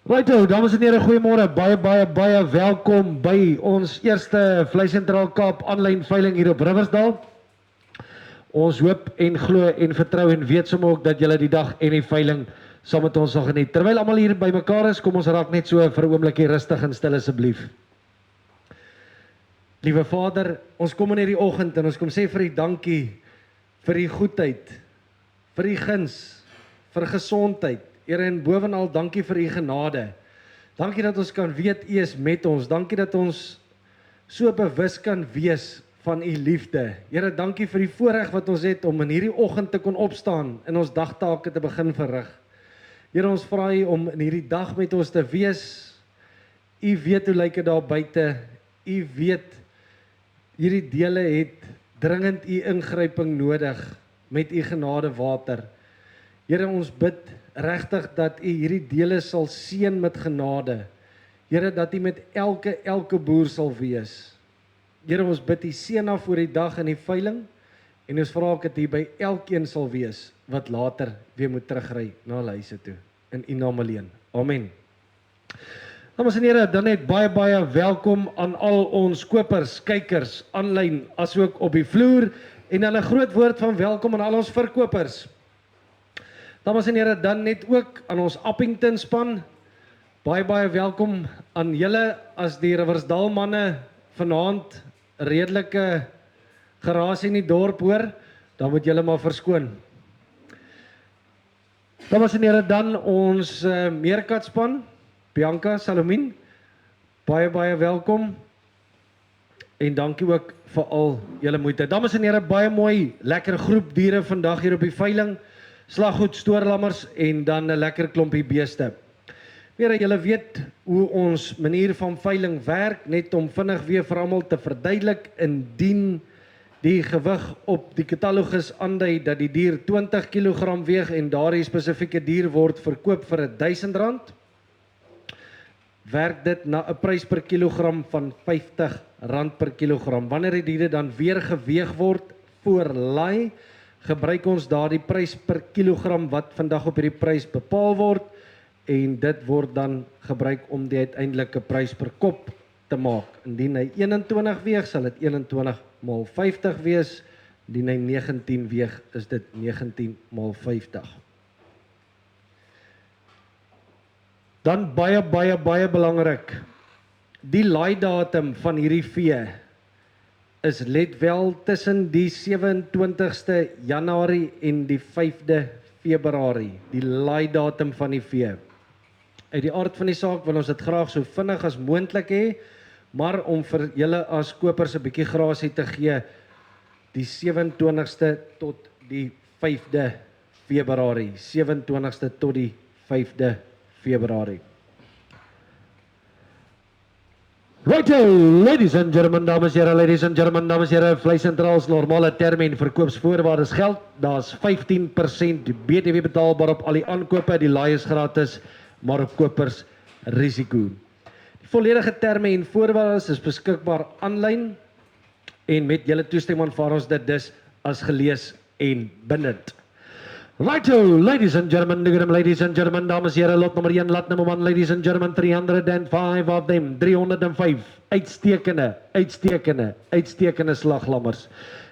Righto, dames en heren, goeiemôre. Baie welkom by ons eerste Vlei Sentraal Kaap aanlyn veiling hier op Riversdal. Ons hoop en glo en vertrou en weet sommer ook dat julle die dag en die veiling saam met ons sal geniet. Terwyl almal hier by mekaar is, kom ons raak net so vir 'n oombliekie rustig en stil asseblief. Liewe Vader, ons kom in hierdie oggend en ons kom sê vir U dankie vir U goedheid, vir U guns, vir gesondheid. Here, en bovenal dankie vir U genade. Dankie dat ons kan weet U is met ons. Dankie dat ons so bewus kan wees van U liefde. Here, dankie vir die voorreg wat ons het om in hierdie oggend te kon opstaan en ons dagtake te begin verrig. Here, ons vra U om in hierdie dag met ons te wees. U weet hoe lyk dit daar buite. U weet hierdie dele het dringend U ingryping nodig met U genade water. Here, ons bid regtig dat U hierdie dele sal seën met genade. Here, dat U met elke boer sal wees. Here, ons bid U seën af oor die dag in die veiling en ons vra ook dat U by elkeen sal wees wat later weer moet terugry na hulle huise toe. In U naam alleen. Amen. Dames en here, dan net baie welkom aan al ons kopers, kykers, aanlyn asook op die vloer en dan 'n groot woord van welkom aan al ons verkopers. Dames en here, dan net ook aan ons Appington span. Baie welkom aan julle as die Riversdal manne vanaand redelike geraas in die dorp hoor, dan moet julle maar verskoon. Dames en here, dan ons Meerkat span, Bianca, Salomien, baie welkom en dankie ook vir al julle moeite. Dames en here, baie mooi, lekker groep diere vandag hier op die veiling. Slaggoed, stoorlammers en dan 'n lekker klompie beeste. Weer, julle weet hoe ons manier van veiling werk, net om vinnig weer vir almal te verduidelik, indien die gewig op die katalogus aandui dat die dier 20 kg weeg en daardie spesifieke dier word verkoop vir R1000, werk dit na 'n prys per kilogram van R50 per kilogram. Wanneer die diere dan weer geweeg word voor laai, gebruik ons daardie prys per kilogram wat vandag op hierdie prys bepaal word en dit word dan gebruik om die uiteindelike prys per kop te maak. Indien hy 21 weeg, sal dit 21 maal 50 wees. Indien hy 19 weeg, is dit 19 maal 50. Dan baie belangrik. Die laaidatum van hierdie vee is let wel tussen die 27ste Januarie en die 5de Februarie, die laaidatum van die vee. Uit die aard van die saak wil ons dit graag so vinnig as moontlik hê, maar om vir julle as kopers 'n bietjie grasie te gee, die 27ste tot die 5de Februarie, 27ste tot die 5de Februarie. Righto, ladies and gentlemen, dames en here, Vlei Sentraal's normale termyn verkoopsvoorwaardes geld. Daar's 15% BTW betaalbaar op al die aankope, die laai is gratis, maar op kopers risiko. Die volledige terme en voorwaardes is beskikbaar aanlyn en met julle toestemming aanvaar ons dit dus as gelees en bindend. Righto, ladies and gentlemen, dames en here, lot nummer 1, lot number 1, ladies and gentlemen, 305 of them, 305, uitstekende slaglammers.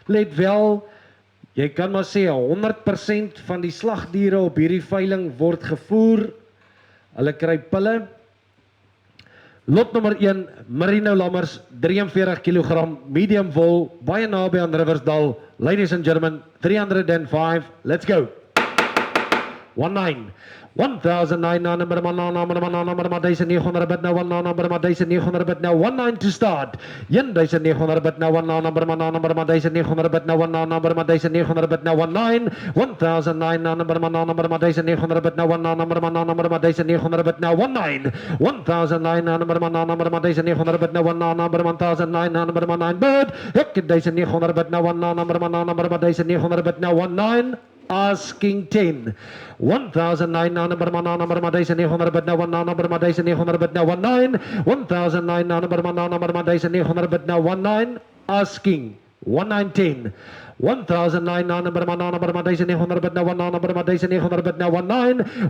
Let wel, jy kan maar sê, 100% van die slagdiere op hierdie veiling word gevoer, hulle kry pille. Lot nummer 1, merino lammers, 43 kg, medium wol, baie naby aan Riversdal, ladies and gentlemen, 305, let's go. 19 1,900 bid now 1,900 bid now 19 to start 1,900 bid now 1,900 bid now 1,900 bid now 19 1,900 bid now 1,900 bid now 1,900 bid now 19 1,900 bid now 1,900 bid now 1,900 bid 1,900 bid now 1,900 bid now 19 asking 10 1,900 bid now 1,900 bid now 1,900 bid now 19 1,900 bid now 1,900 bid now 19 asking 1910 1900 berman 900 berman 900 berman 19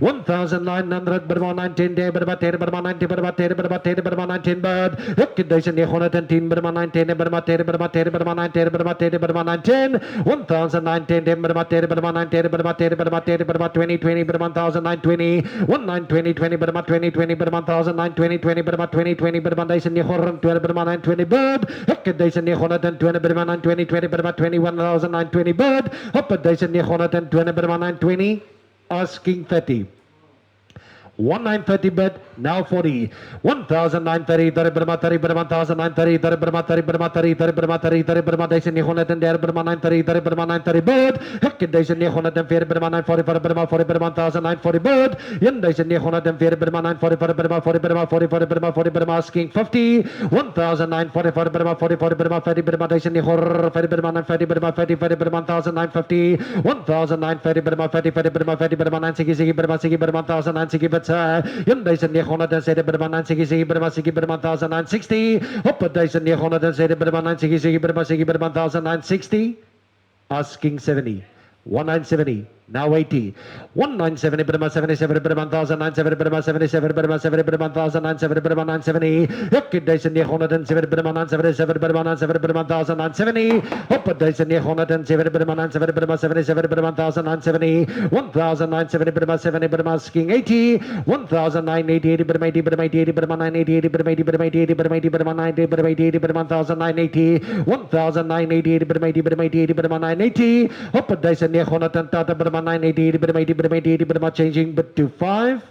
1900 berman 19 de berman 10 berman 90 berman 10 berman 10 berman 19 bad 1910 berman 19 berman 10 berman 10 berman 90 berman 10 berman 19 1910 de berman 10 berman 90 berman 10 berman 10 berman 20 20 berman 1920 1920 20 berman 20 20 berman 1920 20 berman 20 20 berman 1920 berman 920 bad 1920 berman 920 20 berman 21 920 bird, up at 1920 berman 920, asking 30. 1930 bid, now 40. 1930, 30 berma 30 berma 1930, 30 berma 30 berma 30, 30 berma 30, 30 berma 1930 berma 930, 30 berma 930 bid, hek 1940 berma 940 berma 40 berma 1940 bid, in 1940 berma 940 berma 40 berma 40 berma 40 berma asking 50. 1940 berma 40 berma 40 berma 1940 berma 940 berma 40 berma 1950. 1940 berma 40 berma 40 berma 960 berma 60 berma 1960 in 1960 berma 960 berma 60 berma 1960 op 1960 berma 960 berma 60 berma 1960 asking 70. 1970 now 80. 1970 berma 77 berma 1970 berma 77 berma 7 berma 1970 berma 970 1907 berma 977 berma 97 berma 1970 op 1907 berma 97 berma 77 berma 1970 1970 berma 70 berma asking 80. 1980 berma 80 berma 80 berma 980 berma 80 berma 80 berma 80 berma 90 berma 80 berma 1980 1980 berma 80 berma 80 berma 980 op 1980 berma 980 berma 80 berma 80 berma changing but to 5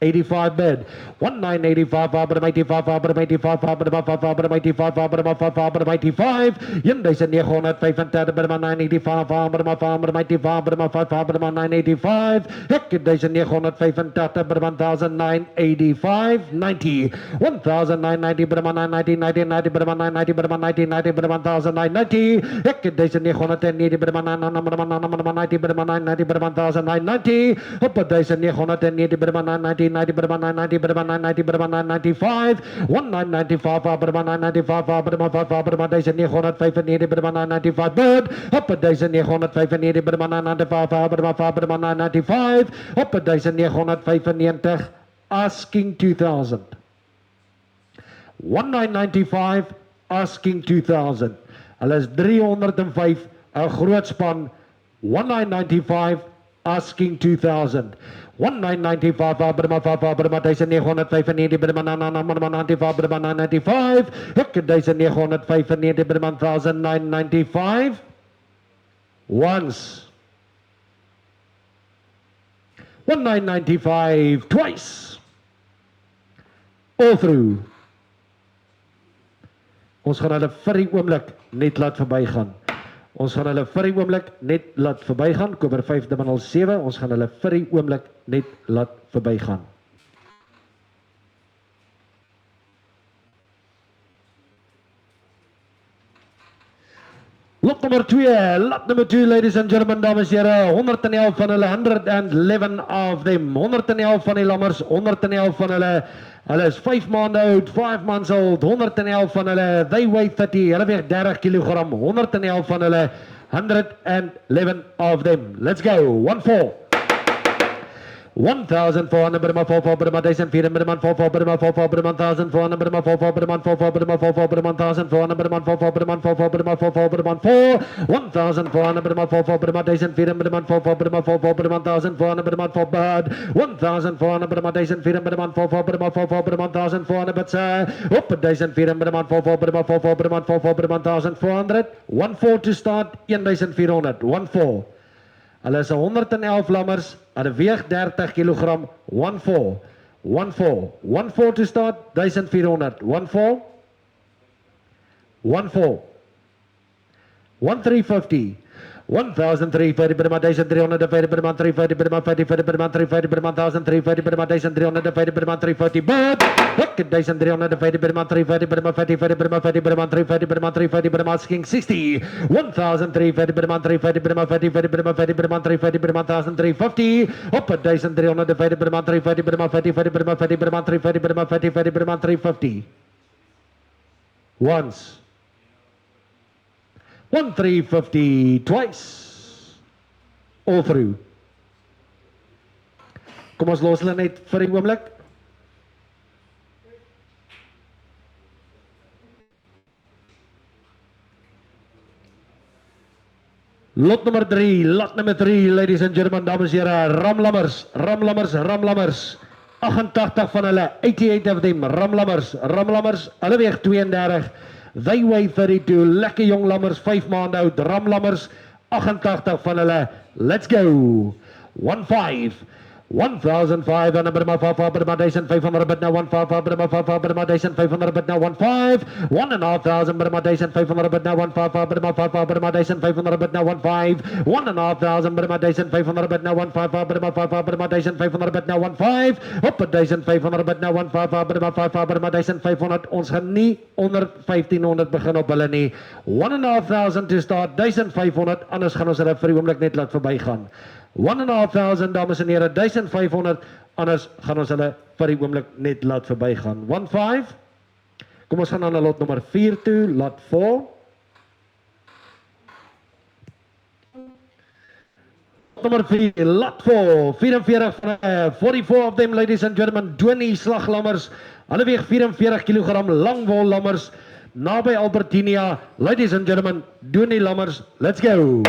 85 bid 1985 berma 85 berma 85 berma 5 berma 85 berma 5 berma 85 in 1935 berma 985 berma 5 berma 85 berma 5 berma 985 hek 1985 berma 1985 90 1990 berma 990 1990 berma 990 berma 1990 berma 1990 hek 1990 berma 990 berma 990 berma 1990 op 1990 berma 990 90 berma 990 berma 990 berma 995 1995 berma 995 berma 5 berma 1995 berma 995 bid op 1995 berma 995 berma 5 berma 995 op 1995 asking 2000. 1995 asking 2000. Hulle is 305 'n groot span. 1995 asking 2000. 1995 berma 5 berma 1995 berma 995 berma 995 hek 1995 berma 1995 once 1995 twice all through. Ons gaan hulle vir die oomblik net laat verbygaan. Ons gaan hulle vir die oomblik net laat verbygaan. Koper 507. Ons gaan hulle vir die oomblik net laat verbygaan. Lot nummer 2, ladies and gentlemen, dames en here, 111 van hulle, 111 of them, 111 van die lammers, 111 van hulle is 5 maande oud, 5 months old, 111 van hulle, they weigh 30, hulle weeg 30 kilogram, 111 van hulle, 111 of them. Let's go, 1-4. 1,400 berma 4 berma 1,400 berma 4 berma 4 berma 1,400 berma 4 berma 4 berma 4 berma 1,400 berma 4 berma 4 berma 4 berma 4 1,400 berma 4 berma 1,400 berma 4 berma 4 berma 1,400 berma 4 bad 1,400 berma 1,400 berma 4 berma 4 berma 1,400 but op 1,400 berma 4 berma 4 berma 4 berma 1,400 1-4 to start 1,400 1-4. Hulle is 111 lammers, hulle weeg 30 kilogram, 1-4, 1-4, 1-4 to start, 1,400, 1-4, 1-4, 1,350, 1,350 berma 1,350 berma 350 berma 50 berma 350 berma 1,350 berma 1,350 berma 350 bad 1,350 berma 350 berma 50 berma 50 berma 350 berma 350 berma asking 60 1,350 berma 350 berma 50 berma 50 berma 350 berma 1,350 op 1,350 berma 350 berma 50 berma 50 berma 350 berma 50 berma 350 once 1350 twice. All through. Kom ons los hulle net vir 'n oomblik. Lot nummer 3, ladies and gentlemen, dames en here, Ramlammers, 88 van hulle, 88 of them, Ramlammers, hulle weeg 32, they weigh 32, lekker jong lammers, 5 maande oud, Ramlammers, 88 van hulle, let's go, 15, 1,500 and a bit of 1,500 bit now 1,500 bit now 1,500 1,500 bit of 1,500 bit now 1,500 bit of 1,500 bit now 1,500 1,500 bit of 1,500 bit now 1,500 bit of 1,500 bit now 1,500 op 1,500 bit now 1,500 bit of 1,500 ons gaan nie onder 1,500 begin op hulle nie 1,500 to start 1,500 anders gaan ons hulle vir die oomblik net laat verbygaan 1,500 dames en here 1,500 anders gaan ons hulle vir die oomblik net laat verbygaan 1,5 kom ons gaan aan lot nommer 4 toe lot 4 nummer 4 lot 4 44 44 of them ladies and gentlemen 20 slaglammers hulle weeg 44 kg langwol lammers naby Albertinia ladies and gentlemen 20 lammers let's go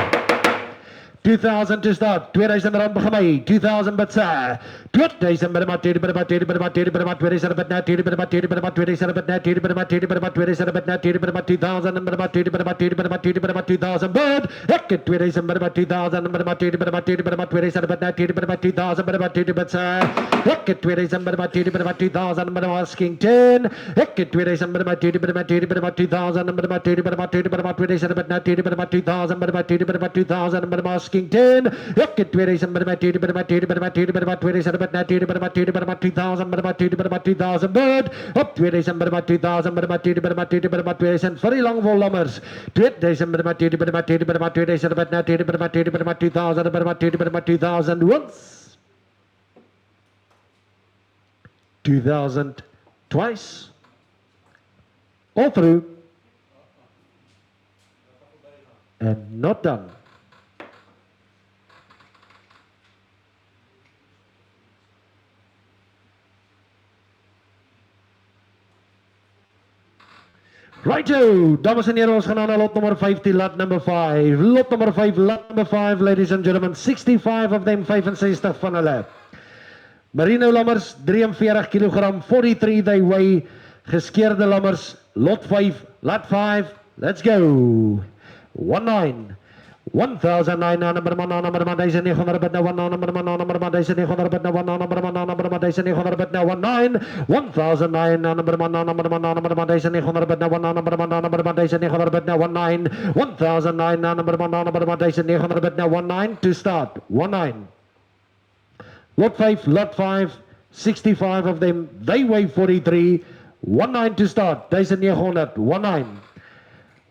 2,000 to start, 2,000 rand begin my, 2,000 bid sir, 2,000 bid maar, 2,000 bid maar, 2,000 bid maar, 2,000 bid na, 2,000 bid maar, 2,000 bid maar, 2,000 bid na, 2,000 bid maar, 2,000 bid maar, 2,000 bid na, 2,000 bid maar, 2,000 bid maar, 2,000 bid maar, 2,000 bid maar, 2,000 bid maar, 2,000 bid, ek 2,000 bid maar, 2,000 bid maar, 2,000 bid maar, 2,000 bid maar, 2,000 bid na, 2,000 bid maar, 2,000 bid maar, 2,000 bid sir, ek 2,000 bid maar, 2,000 bid maar, 2,000 bid maar, asking 10, ek 2,000 bid maar, 2,000 bid maar, 2,000 bid maar, 2,000 bid maar, 2,000 bid maar, 2,000 bid maar, 2,000 bid na, 2,000 bid maar, 2,000 bid maar, 2,000 bid maar, 2,000 bid maar, asking 10, ek 2,000 bid maar, 2,000 bid maar, 2,000 bid maar, 2,000 bid maar, 2,000 bid na, 2,000 bid maar, 2,000 bid maar, 2,000 bid maar, 2,000 bid maar, 2,000 bid, op 2,000 bid maar, 2,000 bid maar, 2,000 bid maar, 2,000 bid maar, 2,000 vir die langwol lammers, 2,000 bid maar, 2,000 bid maar, 2,000 bid maar, 2,000 bid na, 2,000 bid maar, 2,000 bid maar, 2,000 bid maar, 2,000 bid maar, 2,000 once, 2,000 twice, all through, and not done. Righto, dames en here, ons gaan aan lot nummer 15, lot number 5. Lot nummer 5, ladies and gentlemen, 65 of them, 65 van hulle. Merino lammers, 43 kg, 43 they weigh. Geskeerde lammers, lot 5, lot 5, let's go. 19. 1,900 number 1,900 bid now 1,900 bid now 1,900 bid now 19 1,900 number 1,900 bid now 1,900 bid now 19 1,900 number 1,900 bid now 19 to start 19 lot 5 65 of them they weigh 43 19 to start 1,900 19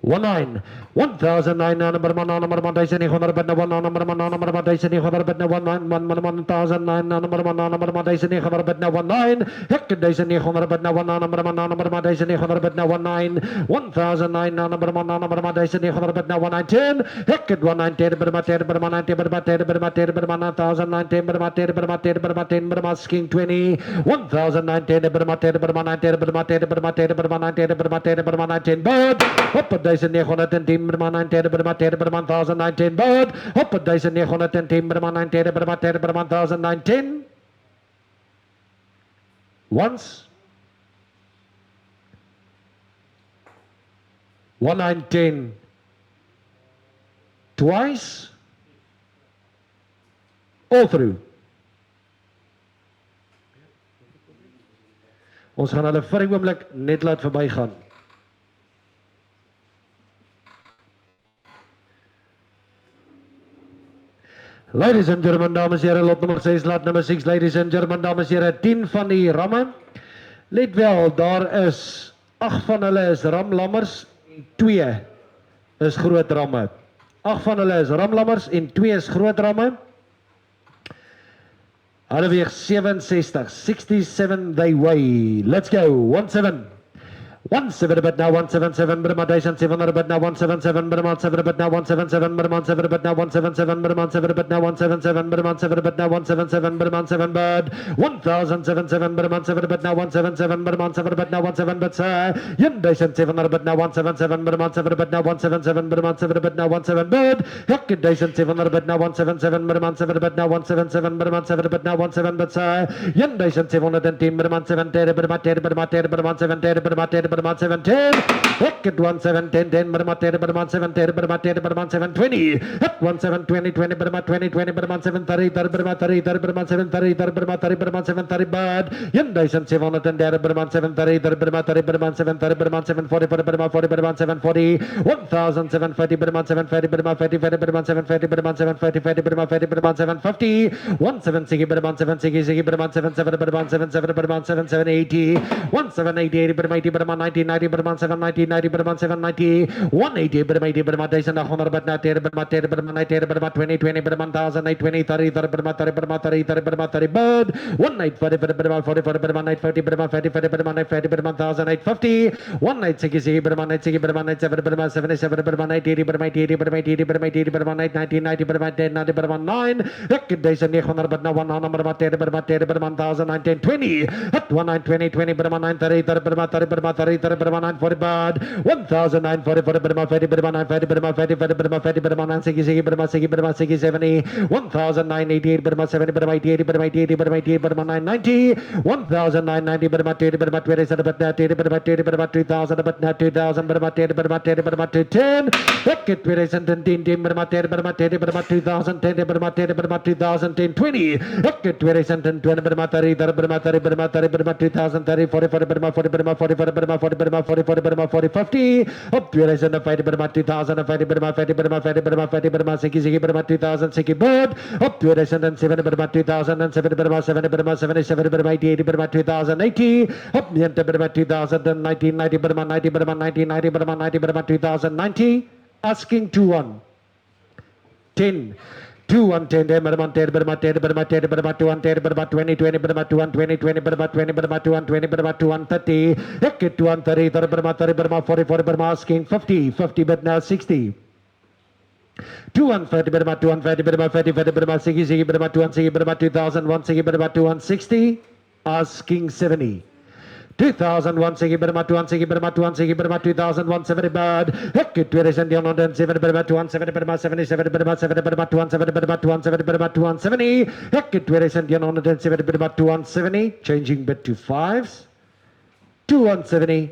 19 1,900 number 1,900 bid now 1,900 bid now 1,900 number 1,900 bid now 19 hek 1,900 bid now 1,900 bid now 19 1,900 number 1,900 bid now 1,910 hek 1,910 bid maar 10 bid maar 90 bid maar 10 bid maar 10 bid maar 1,910 bid maar 10 bid maar 10 bid maar 10 bid maar sking 20 1,910 bid maar 10 bid maar 90 bid maar 10 bid maar 10 bid maar 90 bid maar 10 bid maar 19 bid op 1,910 bid maar 90 bid maar 10 bid maar 1,019 bid op 1,910 bid maar 90 bid maar 10 bid maar 1,019 once 1,910 twice all through ons gaan hulle vir 'n oomblik net laat verbygaan. Ladies and gentlemen, dames en here, lot nummer 6, lot nummer 6, ladies and gentlemen, dames en here, 10 van die ramme. Let wel, daar is 8 van hulle is ramlammers en 2 is groot ramme. 8 van hulle is ramlammers en 2 is groot ramme. Hulle weeg 67, 67 they weigh. Let's go, 17. 17 bit now 177 Brahma 700 bit now 177 Brahma 7 bit now 177 Brahma 7 bit now 177 Brahma 7 bit now 177 Brahma 7 bit now 177 Brahma 7 bit 1077 Brahma 7 bit now 177 Brahma 7 bit now 17 bit Yen 700 bit now 177 Brahma 7 bit now 177 Brahma 7 bit now 17 bit Hek 700 bit now 177 Brahma 7 bit now 177 Brahma 7 bit now 17 bit Yen 710 Brahma 7 Brahma 10 Brahma 10 Brahma 7 Brahma 10 Brahma 17 Hek 17 Brahma 10 Brahma 7 Brahma 10 Brahma 720 Hek 17 20 Brahma 20 Brahma 7 30 Brahma 30 Brahma 7 30 Brahma 30 Brahma 7 30 bad Yen 710 Brahma 7 30 Brahma 30 Brahma 7 30 Brahma 7 40 Brahma 40 Brahma 7 40 1740 Brahma 7 40 Brahma 40 Brahma 7 40 Brahma 7 40 Brahma 40 Brahma 7 50 1760 Brahma 7 60 Brahma 7 7 Brahma 7 7 Brahma 7 7 80 1780 Brahma 80 Brahma 90 90 Brahma 7 90 90 Brahma 7 90 180 Brahma 80 Brahma 100 Brahma 10 Brahma 10 Brahma 90 Brahma 20 20 Brahma 1000 20 30 30 Brahma 30 Brahma 30 30 Brahma 30 bird 1 night 40 Brahma 40 40 Brahma night 40 Brahma 40 40 Brahma night 40 Brahma 1000 850 1 night 60 Brahma night 60 Brahma night 7 Brahma 77 Brahma night 80 Brahma 80 Brahma 80 Brahma 80 Brahma night 90 90 Brahma 10 90 Brahma 9 Rekidation 900 Brahma 100 Brahma 10 Brahma 10 Brahma 1000 19 20 at 1 9 20 20 Brahma 9 30 30 Brahma 30 Brahma 30 30 Brahma 9 40 bad 1009 40 40 Brahma 40 Brahma 9 40 Brahma 40 40 Brahma 40 Brahma 9 60 Brahma 60 Brahma 60 70 1009 88 Brahma 70 Brahma 88 Brahma 88 Brahma 88 Brahma 990 1009 Brahma 20 Brahma 20 Brahma 20 Brahma 20 Brahma 2000 Brahma 2000 Brahma 10 Brahma 10 Brahma 10 Rekit 2010 Brahma 10 Brahma 10 Brahma 2000 10 Brahma 10 Brahma 2000 10 20 Rekit 2020 Brahma 30 Brahma 30 Brahma 30 Brahma 2000 30 40 40 Brahma 40 Brahma 40 40 Brahma 40 Brahma 40 40 Brahma 40 50 up 2005 Brahma 2000 50 Brahma 50 Brahma 50 Brahma 50 Brahma 60 Brahma 2000 60 bird up 2007 Brahma 2007 Brahma 7 Brahma 77 Brahma 88 Brahma 2080 up 90 Brahma 2019 90 Brahma 90 Brahma 1990 Brahma 90 Brahma 2090 asking 2-1 10 2 10 Brahma 10 Brahma 10 Brahma 10 Brahma 2 10 Brahma 20 20 Brahma 2 20 20 Brahma 20 Brahma 2 20 Brahma 2 30 Hekit 2 30 Brahma 30 Brahma 40 40 Brahma asking 50 50 but now 60 250 Brahma 250 Brahma 50 50 Brahma 60 Brahma 260 Brahma 2000 160 Brahma 260 asking 70 2001 Sigi Burma 2 Sigi Burma 2 Sigi Burma 2001 bad Hekit 2007 Burma 270 Burma 77 Burma 7 Burma 270 Burma 270 Burma 270 Hekit 2007 Burma 270 changing bit to fives 270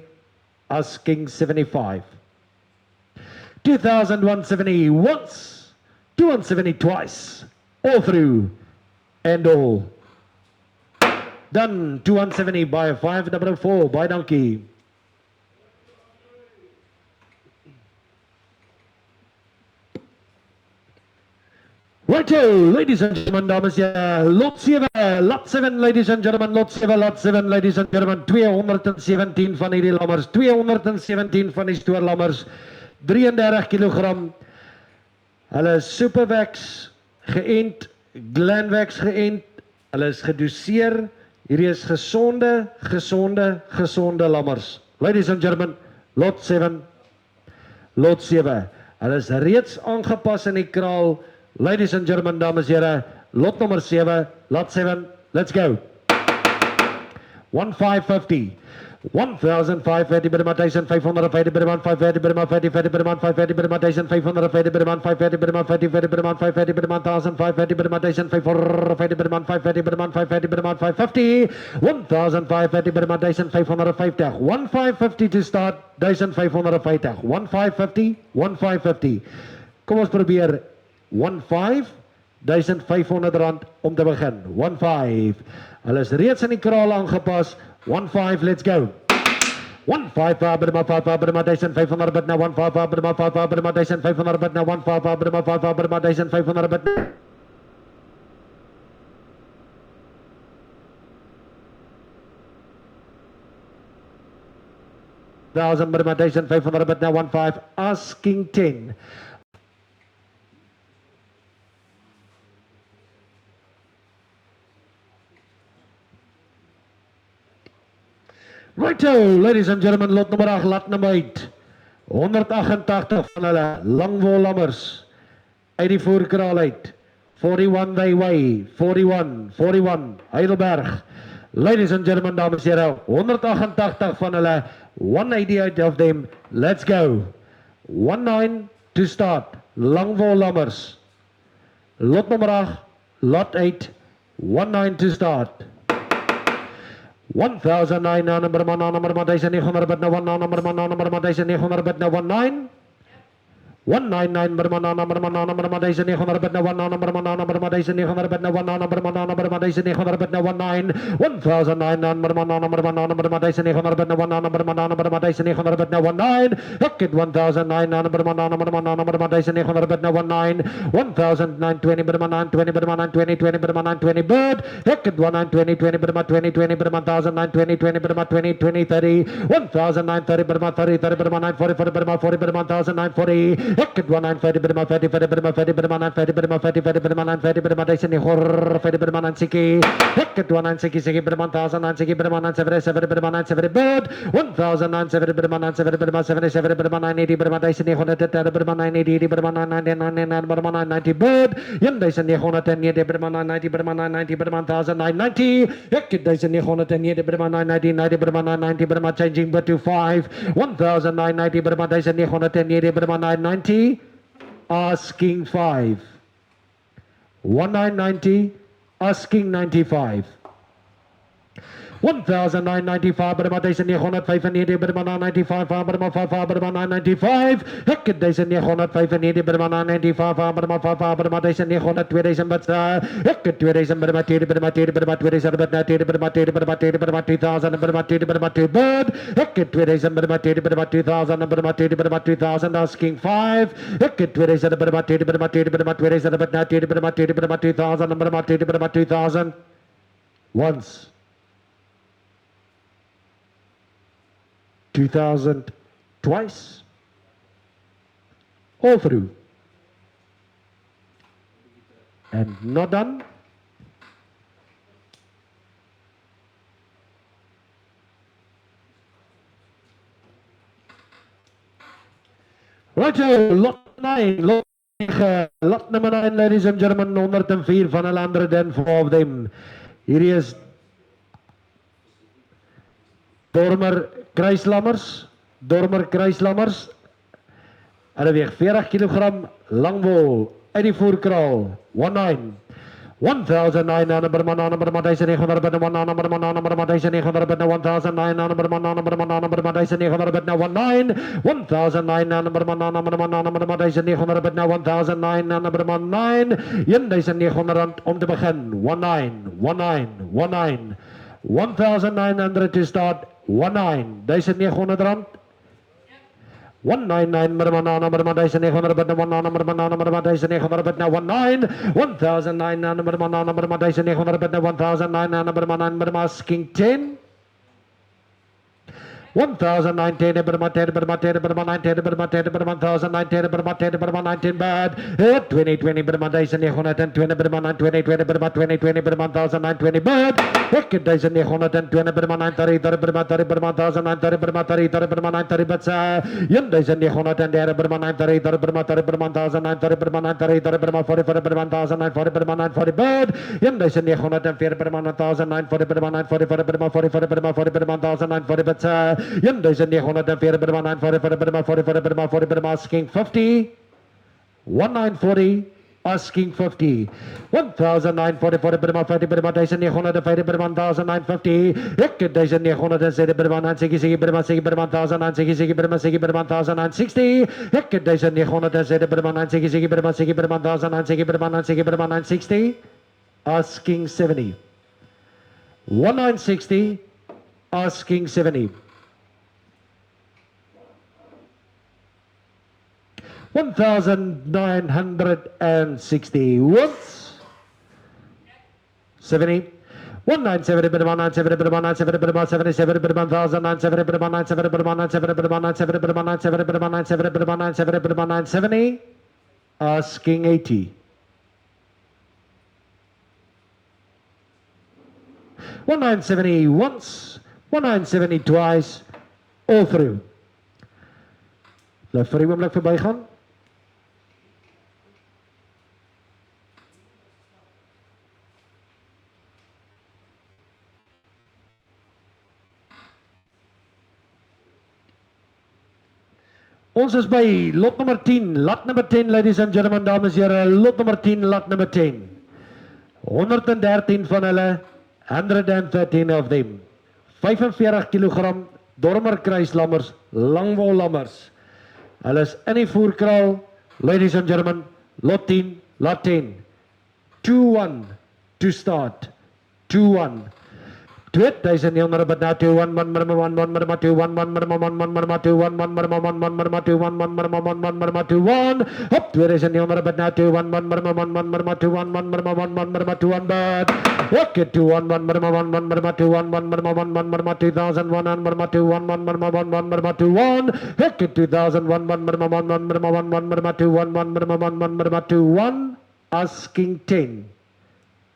asking 75 2001 once 270 twice all through and all done 2170 by 504 by Donkey. Righto, ladies and gentlemen, dames en heren, lot 7, ladies and gentlemen, lot 7, ladies and gentlemen, 217 van hierdie lammers, 217 van die stoorlammers, 33 kilogram, hulle is Supervax geënt, Glenvax geënt, hulle is gedoseer, hierdie is gesonde lammers. Ladies and gentlemen, lot 7, hulle is reeds aangepas in die kraal. Ladies and gentlemen, dames en heren, lot nummer 7, lot 7, let's go. 1550. 1550 Burma 550 Burma 550 Burma 550 Burma 550 Burma 550 Burma 550 Burma 550 Burma 550 Burma 1550 Burma 550 Burma 550 Burma 550 Burma 550 1550 Burma 1550 1550 to start 1550 1550 kom ons probeer 1500 rand om te begin 15 hulle is reeds in die kraal aangepas 15 let's go 15 Burma 5 Burma 1500 but now 15 Burma 5 Burma 1500 but now 15 Burma 5 Burma 1500 but 1000 Burma 1500 but now 15 asking 10 Righto, ladies and gentlemen, lot nummer 8, lat nummer 8. 188 van hulle, Langwol Lammers. 84 kraal uit. 41 they weigh. 41, Heidelberg. Ladies and gentlemen, dames en heren, 188 van hulle, 188 of them. Let's go. 19 to start. Langwol Lammers. Lot nummer 8, lot 8, 19 to start. 1,900 number 900 bid na 1 number 900 bid na 19 199 bermana number 900 bid na 1 number 900 bid na 1 number 900 bid na 19 1,900 bermana number 900 bid na 1 number 900 bid na 19 Hekit 1,900 bermana number 900 bid na 19 1,920 bermana 20 bermana 20 bermana 20 bid Hekit 1920 20 bermana 20 bermana 1,920 20 bermana 20 30 1,930 bermana 30 bermana 40 bermana 40 bermana 1,940 Hekit 1930 bermana 30 bermana 30 bermana 30 bermana 30 bermana 30 bermana daisani hor 30 bermana siki Hekit 19 siki bermana 1,000 siki bermana 7 bermana 7 bid 1,007 bermana 7 bermana 7 bermana 80 bermana daisani 110 bermana 80 bermana 99 bermana 90 bid yan daisani 110 bermana 90 bermana 90 bermana 1,990 Hekit daisani 110 bermana 90 bermana 90 bermana changing but to 5 1,990 bermana daisani 110 bermana 90 asking 5 1990 asking 95 1,995 bermana 995 bermana 95 bermana 5 bermana 95 Hekit 995 bermana 95 bermana 5 bermana 900 2000 batsa Hekit 2000 bermana 10 bermana 10 bermana 2000 bermana 10 bermana 10 bermana 10 bermana 2000 bermana 10 bermana 2 bid Hekit 2000 bermana 10 bermana 2000 bermana 10 bermana 2000 asking 5 Hekit 2000 bermana 10 bermana 10 bermana 2000 bermana 10 bermana 10 bermana 2000 bermana 10 bermana 2000 once 2,000 twice, all through, and not done. Righto, lot 9, lot number 9, ladies and gentlemen, 104 van hulle 104 of them. Hier is Dormer Kruislammers, hulle weeg 40 kg, Langwol, 84 kraal, 19, 1,900 bermana 900 bid na 1 number 900 bid na 1,900 bermana 900 bid na 19, 1,900 bermana 900 bid na 1,900 bermana 9, 1,900 om te begin, 19, 1,900 to start, 19,900 rand. 199 bermana 900 bid na 1 900 bid na 19 1,900 bermana 900 bid na 1,900 bermana asking 10 1,910 bermana 10 bermana 10 bermana 1,910 bermana 10 bad 2020 bermana 920 bermana 2020 bermana 2020 bermana 1,920 bad Hekit 920 bermana 30 bermana 30 bermana 1,930 bermana 30 bermana 30 batsa yan 910 bermana 30 bermana 30 bermana 1,930 bermana 30 bermana 40 bermana 1,940 bermana 40 bad yan 910 bermana 1,940 bermana 40 bermana 40 bermana 40 bermana 1,940 batsa yan 904 bermana 40 bermana 40 bermana 40 bermana asking 50 1940 asking 50 1,940 bermana 50 bermana 950 bermana 1,950 Hekit 907 bermana sigi bermana 1,000 sigi bermana 1,060 Hekit 907 bermana sigi bermana 1,000 sigi bermana 60 asking 70 1960 asking 70 1,960 once 70 197 bermana 7 bermana 7 bermana 77 bermana 1,970 bermana 7 bermana 7 bermana 7 bermana 7 bermana 7 bermana 7 bermana 70 asking 80 1,970 once 1970 twice, all through. Laat vir die oomblik verby gaan. Ons is by lot nummer 10, lot number 10, ladies and gentlemen, dames en here, lot nummer 10, lot number 10. 113 van hulle, 113 of them. 45 kilogram, dormer kruislammers, langwol lammers. Hulle is in die voerkraal, ladies and gentlemen, lot 10, lot 10. 2-1 to start, 2-1. 2000 but now 2-1 up 2000 but now 2-1 but okay 2-1 2001 asking 10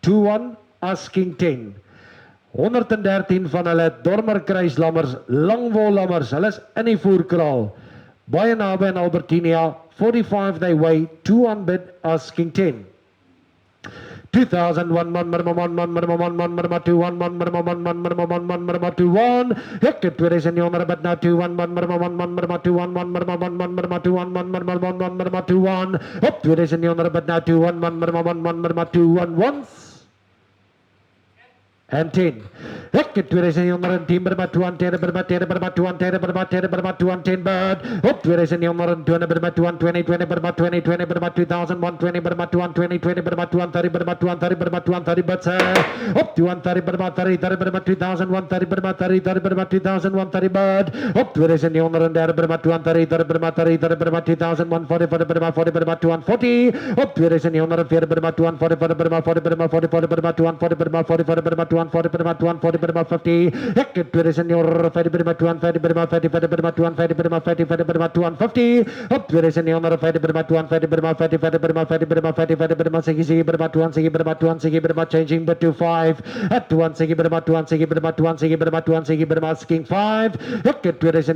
2-1 asking 10 113 van hulle dormer kruislammers, langwol lammers, hulle is in die voerkraal. Baie naby in Albertinia, 45 they weigh, 2 bid asking 10. 2001 hectic 2000 but now 2-1 up 2000 but now 2-1 once and 10. Hectic 2000 team berma 210 berma 10 berma 210 berma 10 berma 210 but up 2000 berma 220 20 berma 20 20 berma 2001 berma 220 20 berma 230 berma 230 berma 230 but up 230 berma 30 30 berma 2001 30 berma 30 30 berma 2001 30 but up 2000 berma 230 30 berma 30 30 berma 2001 40 40 berma 40 berma 240 up 2000 berma 240 berma 40 berma 40 40 berma 240 berma 40 40 berma 240 berma 240 berma 50 hectic 2000 50 berma 250 berma 50 50 berma 250 berma 50 50 berma 250 up 2000 50 berma 250 berma 50 50 berma 50 berma 50 50 berma segi berma 200 berma 200 berma changing but to 5 at 200 berma 200 berma 200 berma 200 berma asking 5 hectic 2000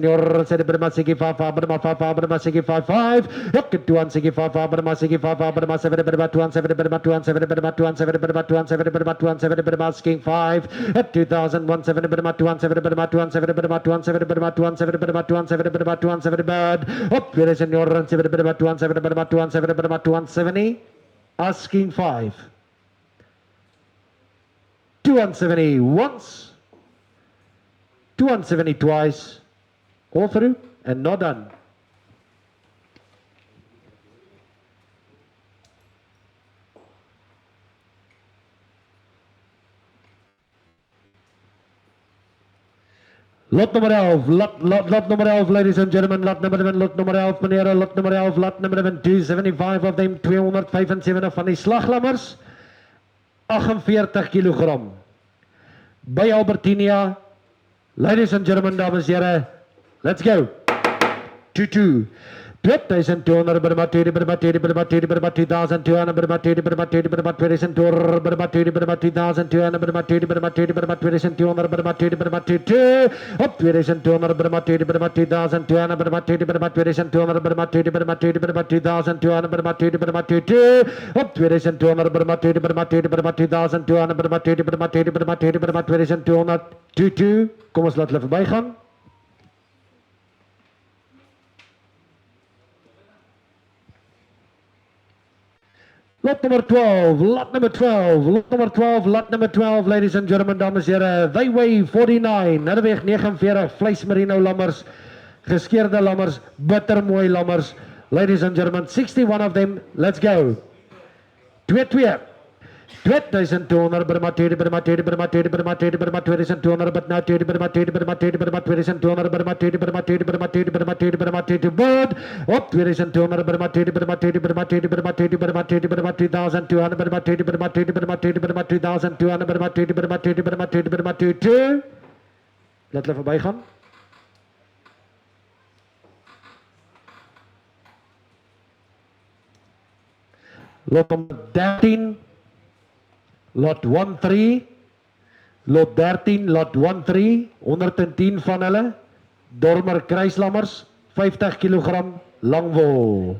berma segi 5 berma 5 berma segi 5 5 hectic 200 5 berma segi 5 berma 7 berma 207 berma 207 berma 207 berma 207 berma 207 berma asking 5 at 2001 7 berma 207 berma 207 berma 207 berma 207 berma 207 berma 207 bad up 2000 7 berma 207 berma 207 berma 270 asking 5 270 once 270 twice all through and not done. Lot nummer 11, lot nummer 11, ladies and gentlemen, lot nummer 11, meneer, lot nummer 11, lot nummer 11, 275 of them, 275 van die slaglammers, 48 kilogram. By Albertinia, ladies and gentlemen, dames en here, let's go. 2-2. 2200 berma 2000 berma 2200 berma 2200 berma 2200 berma 2200 berma 2200 berma 2200 berma 22 up 2200 berma 2000 berma 2200 berma 20 berma 2200 berma 20 berma 20 berma 2200 berma 20 berma 22 up 2200 berma 20 berma 20 berma 2200 berma 20 berma 20 berma 20 berma 2200 22 kom ons laat hulle verbygaan. Lot number 12, lot number 12, lot number 12, lot number 12, ladies and gentlemen, dames en here, they weigh 49, hulle weeg 49, vleis merino lammers, geskeerde lammers, bittermooi lammers, ladies and gentlemen, 61 of them, let's go. 2-2. 2200 berma 20 berma 20 berma 20 berma 20 berma 2200 but now 20 berma 20 berma 20 berma 2200 berma 20 berma 20 berma 20 berma 20 berma 20 bird up 2200 berma 20 berma 20 berma 20 berma 20 berma 20 berma 2200 berma 20 berma 20 berma 20 berma 2200 berma 20 berma 20 berma 20 berma 22 laat hulle verbygaan. Lot number 13 Lot 1-3, Lot 13, lot 13, 110 van hulle. Dormer kruislammers, 50 kg, langwol.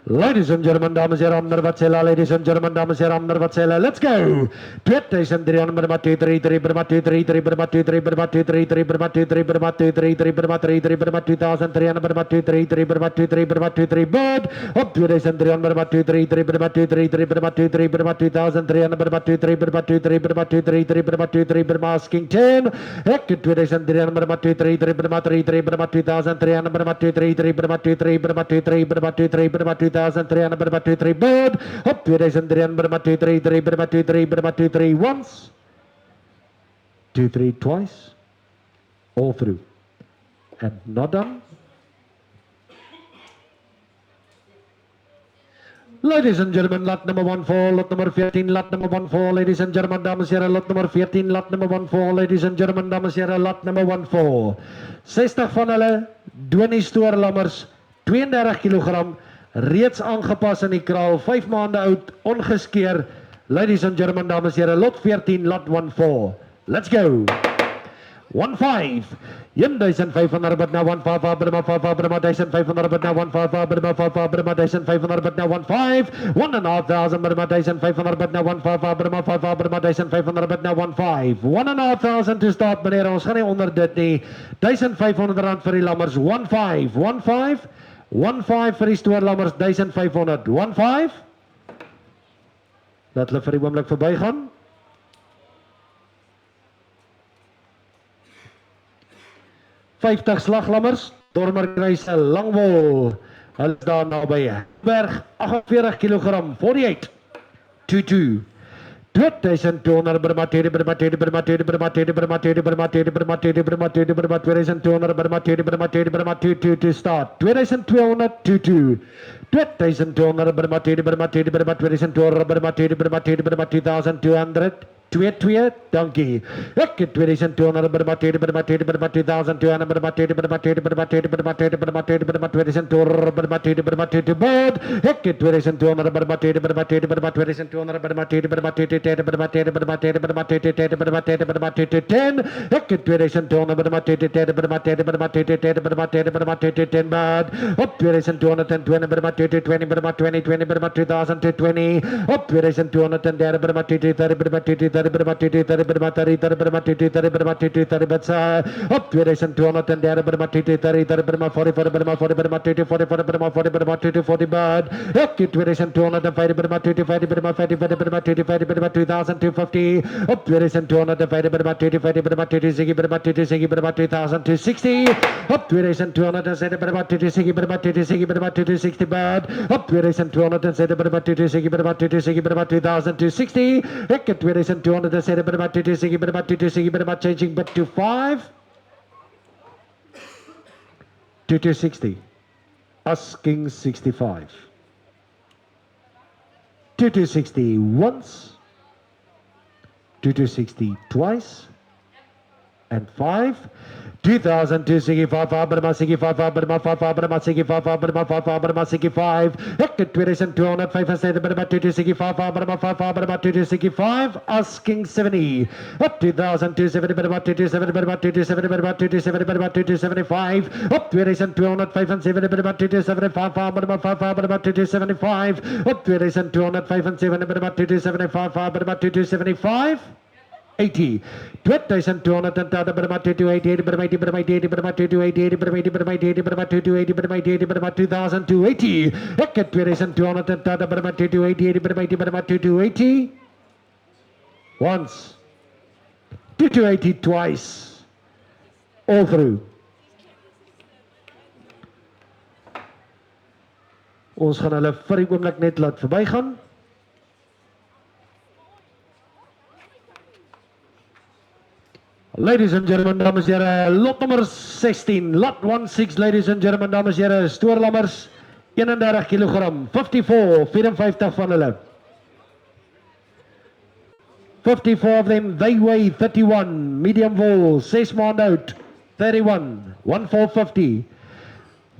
Ladies and gentlemen, dames en heren, wat sê ladies and gentlemen, dames en heren, wat sê let's go! 2300 Burma 233 Burma 233 Burma 23 Burma 233 Burma 23 Burma 233 Burma 33 Burma 2300 Burma 233 Burma 23 Burma 23 Bird op 2300 Burma 233 Burma 233 Burma 23 Burma 2300 Burma 23 Burma 23 Burma 233 Burma 23 Burma asking 10 ek 2300 Burma 233 Burma 33 Burma 2300 Burma 233 Burma 23 Burma 23 Burma 23 Burma 2300 Burma 23 Bird op 2300 Burma 233 Burma 23 Burma 23 once 23 twice all through and not done. Ladies and gentlemen, lot number 14, lot number 15, lot number 14, ladies and gentlemen, dames en heren, lot number 14, lot number 14, ladies and gentlemen, dames en heren, lot number 14. 60 van hulle, Donie stoorlammers, 32 kg, reeds aangepas in die kraal, 5 maande oud, ongeskeer. Ladies and gentlemen, dames en heren, lot 14, lot 14. Let's go! 15 1500 but now 15 Burma 1500 but now 15 Burma 15 Burma 1500 but now 15 1500 Burma 1500 but now 15 Burma 15 Burma 1500 but now 15 1500 to start meneer, ons gaan nie onder dit nie. 1500 rand vir die lammers, 15 vir die stoorlammers, 1500 15 laat hulle vir die oomblik verby gaan. 50 slaglammers, Dormerkruise, langwol, hulle is daar naby. Berg, 48 kg, 48, 22, 2200 Burma 2 Burma 2 Burma 2 Burma 2 Burma 2 Burma 2 Burma 2 Burma 2 Burma 2200 Burma 2 Burma 2 Burma 2 to start 2200 22 2200 Burma 2 Burma 2 Burma 2200 Burma 2 Burma 2 Burma 2200 22 dankie ek 2200 Burma 2 Burma 2 Burma 2200 Burma 2 Burma 2 Burma 2 Burma 2 Burma 2 Burma 2200 Burma 2 Burma 2 bird ek 2200 Burma 2 Burma 2 Burma 2200 Burma 2 Burma 2 Burma 2 Burma 2 Burma 2 Burma 2 Burma 2 10 ek 2200 Burma 2 Burma 2 Burma 2 Burma 2 Burma 2 10 bird op 2220 Burma 2 20 Burma 20 20 Burma 2020 op 2200 Burma 2 30 Burma 2 30 Burma 2 30 Burma 30 Burma 2 30 Burma 2 30 Batsa op 2200 Burma 2 30 Burma 40 Burma 40 Burma 2 40 Burma 40 Burma 2 40 bad ek 2205 Burma 2 50 Burma 50 Burma 2 50 Burma 2250 op 2205 Burma 2 50 Burma 2 60 Burma 2 60 Burma 2260 op 2207 Burma 2 60 Burma 2 60 Burma 260 bad op 2207 Burma 2 60 Burma 2 60 Burma 2260 ek 2207 Burma 2 60 Burma 2 60 Burma changing but to 5 2260 asking 65 2260 once 2260 twice and 5 2265 Burma 65 Burma 5 Burma 65 Burma 5 Burma 65 ek 2205 Burma 265 Burma 5 Burma 265 asking 70 up 2207 Burma 27 Burma 27 Burma 27 Burma 275 up 2205 Burma 275 Burma 5 Burma 275 up 2205 Burma 275 Burma 275 80 2200 Burma 280 Burma 80 Burma 80 Burma 280 Burma 80 Burma 80 Burma 280 Burma 80 Burma 2280 ek 2200 Burma 280 Burma 80 Burma 2280 once 2280 twice all through ons gaan hulle vir die oomblik net laat verbygaan. Ladies and gentlemen, dames en heren, lot nummer 16, lot 16, ladies and gentlemen, dames en heren, stoorlammers, 31 kg, 54, 54 van hulle. 54 of them, they weigh 31, medium wool, 6 maand oud, 31, 1450.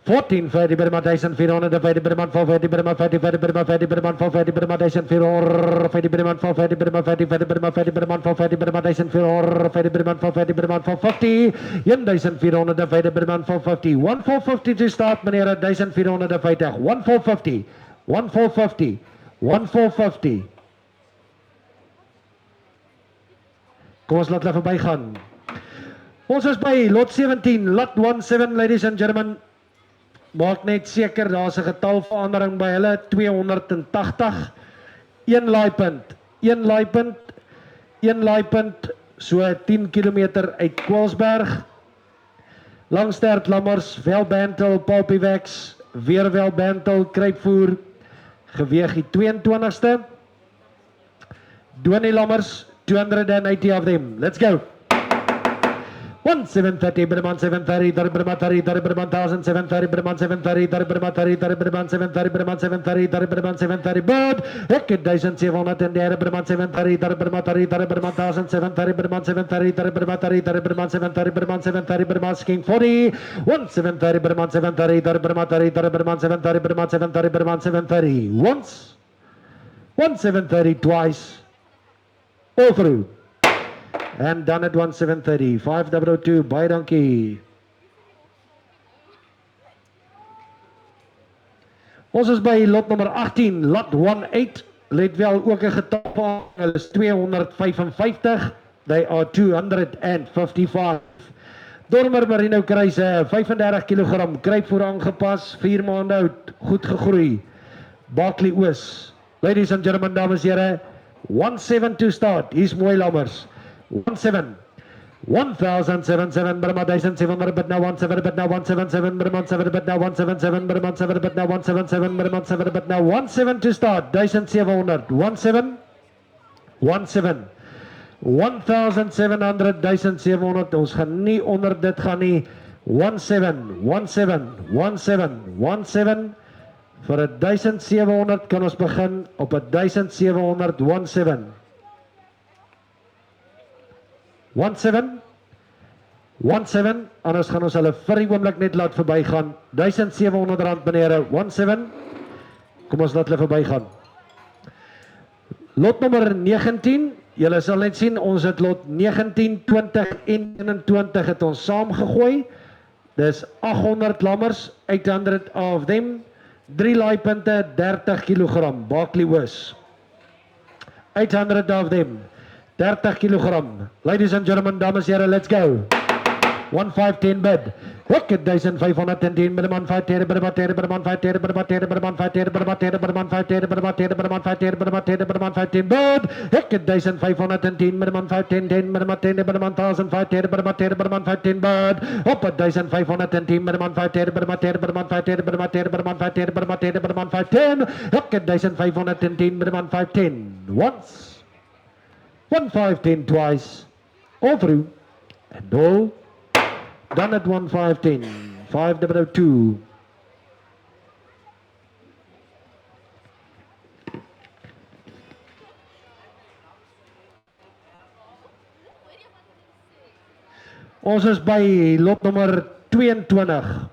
14 Ferdi Berman 1400 Ferdi Berman 4 Ferdi Berman 50 Ferdi Berman 50 Berman 4 Ferdi Berman 1400 Ferdi Berman 4 Ferdi Berman 50 Ferdi Berman 50 Berman 4 Ferdi Berman 1400 Ferdi Berman 4 Ferdi Berman 450 1400 Ferdi Berman 450 1450 to start meneer 1450 1450 1450 1450 Kom ons laat hulle verby gaan. Ons is by lot 17, lot 17 ladies and gentlemen. Maak net seker daar's 'n getalverandering by hulle 280. Een laaipunt so 10 km uit Kwalsberg. Langstert Lammers, Welbantel, Palpiwex, weer Welbantel, Kruipvoer, geweg die 22ste. Donie Lammers, 280 of them. Let's go. 1730 Berman 730 Berman 30 Berman 1730 Berman 730 Berman 30 Berman 730 Berman 730 Berman 730 bird 1730 Berman 730 Berman 30 Berman 1730 Berman 730 Berman 30 Berman 730 Berman 730 Berman King 40 1730 Berman 730 Berman 30 Berman 730 Berman 730 Berman 730 once 1730 twice all through. And done at 1730, 5002, baie dankie. Ons is by lot nummer 18, lot 18, let wel ook 'n getal, hulle is 255, they are 255. Dormer Merino kruise, 35 kg, kruipvoer aangepas, 4 maande oud, goed gegroei. Barkley Oos, ladies and gentlemen, dames en here, 17 to start, hier's mooi lammers. 17 1077 Burma 1700 but now 17 but now 177 Burma 7 but now 177 Burma 7 but now 177 Burma 7 but now 17 to start 1700 17 1700 1700 ons gaan nie onder dit gaan nie 17 vir 1700 kan ons begin op 1700 17 anders gaan ons hulle vir die oomblik net laat verbygaan. R1700 meneere, 17. Kom ons laat hulle verbygaan. Lot nummer 19, julle sal net sien ons het lot 19, 20 en 21 het ons saamgegooi. Dis 800 lammers, 800 of them. 3 laaipunte, 30 kg, Barkley Oos. 800 of them. 30 kg. Ladies and gentlemen, dames en here, let's go. 1510 bid. Hook at 1510 Berman 5 Berman 5 Berman 5 Berman 5 Berman 5 Berman 5 Berman 5 Berman 5 Berman 5 Berman 5 Berman 5 bid. Hook at 1510 Berman 5 10 Berman 10 Berman 1005 Berman 10 Berman 5 10 bid. Up at 1510 Berman 5 Berman 10 Berman 5 Berman 10 Berman 5 Berman 10 Berman 5 10. Hook at 1510 Berman 5 10 once. 1510 twice, all through, and all done at 1510, 5002. Ons is by lot nummer 22.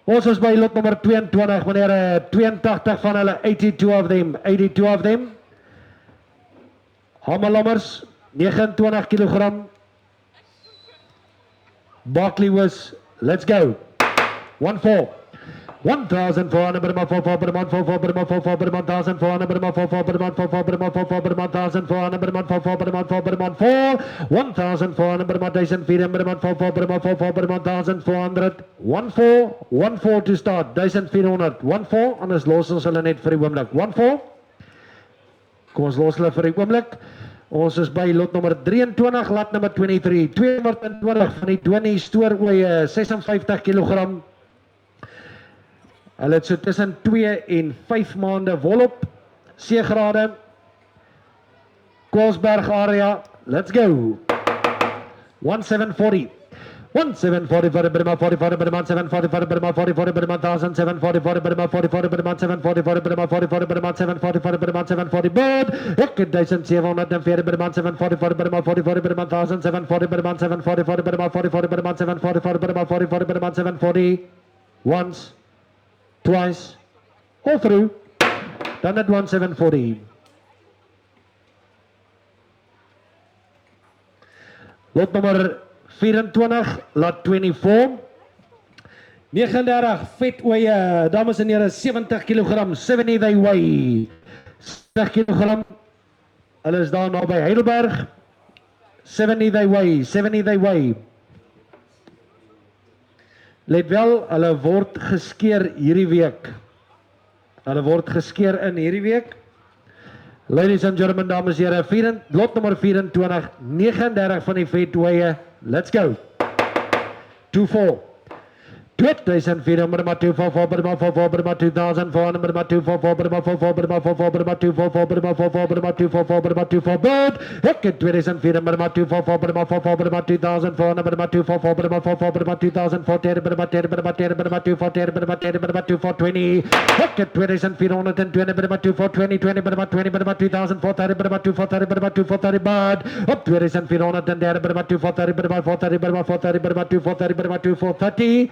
Ons is by lot nummer 22, meneer 82 van hulle, 82 of them, 82 of them. Hamelammers, 29 kg. Barkley Oos, let's go. 14. 1400 Burma 4 Burma 4 Burma 4 Burma 1400 Burma 4 Burma 4 Burma 4 Burma 1400 Burma 4 Burma 4 Burma 4 1400 Burma 1400 Burma 4 Burma 4 Burma 1400 14 to start 1400 14 anders los ons hulle net vir die oomblik 14 Kom ons los hulle vir die oomblik. Ons is by lot nummer 23, lot nummer 23. 220 van die Donie stooroeie, 56 kg. Hulle het so tussen 2 en 5 maande volop. C-grade. Kwalsberg area. Let's go. 1740. 1740 for the Burma 40 for the Burma 740 for the Burma 40 for the Burma 1740 for the Burma 40 for the Burma 740 for the Burma 40 for the Burma 740 for the Burma 740 bird 1740 Burma 740 for the Burma 40 for the Burma 1740 Burma 740 for the Burma 40 for the Burma 740 for the Burma 40 for the Burma 740 once twice all through done at 1740 lot nummer 24 lot 24 39 vet oeye, dames en here, 70 kg, 70 they weigh 70 kg hulle is daar naby Heidelberg 70 they weigh let wel, hulle word geskeer hierdie week in hierdie week ladies and gentlemen, dames en here, lot nummer 24 39 van die vet oeye, let's go 2-4 2400 Burma 244 Burma 44 Burma 2400 Burma 244 Burma 44 Burma 44 Burma 244 Burma 44 Burma 244 Burma 24 bird Hekket 2400 Burma 244 Burma 44 Burma 2400 Burma 244 Burma 44 Burma 2040 Burma 10 Burma 10 Burma 240 Burma 10 Burma 2420 Hekket 2420 Burma 2420 20 Burma 20 Burma 2040 Burma 240 Burma 240 bird up 2410 Burma 240 Burma 40 Burma 40 Burma 240 Burma 2430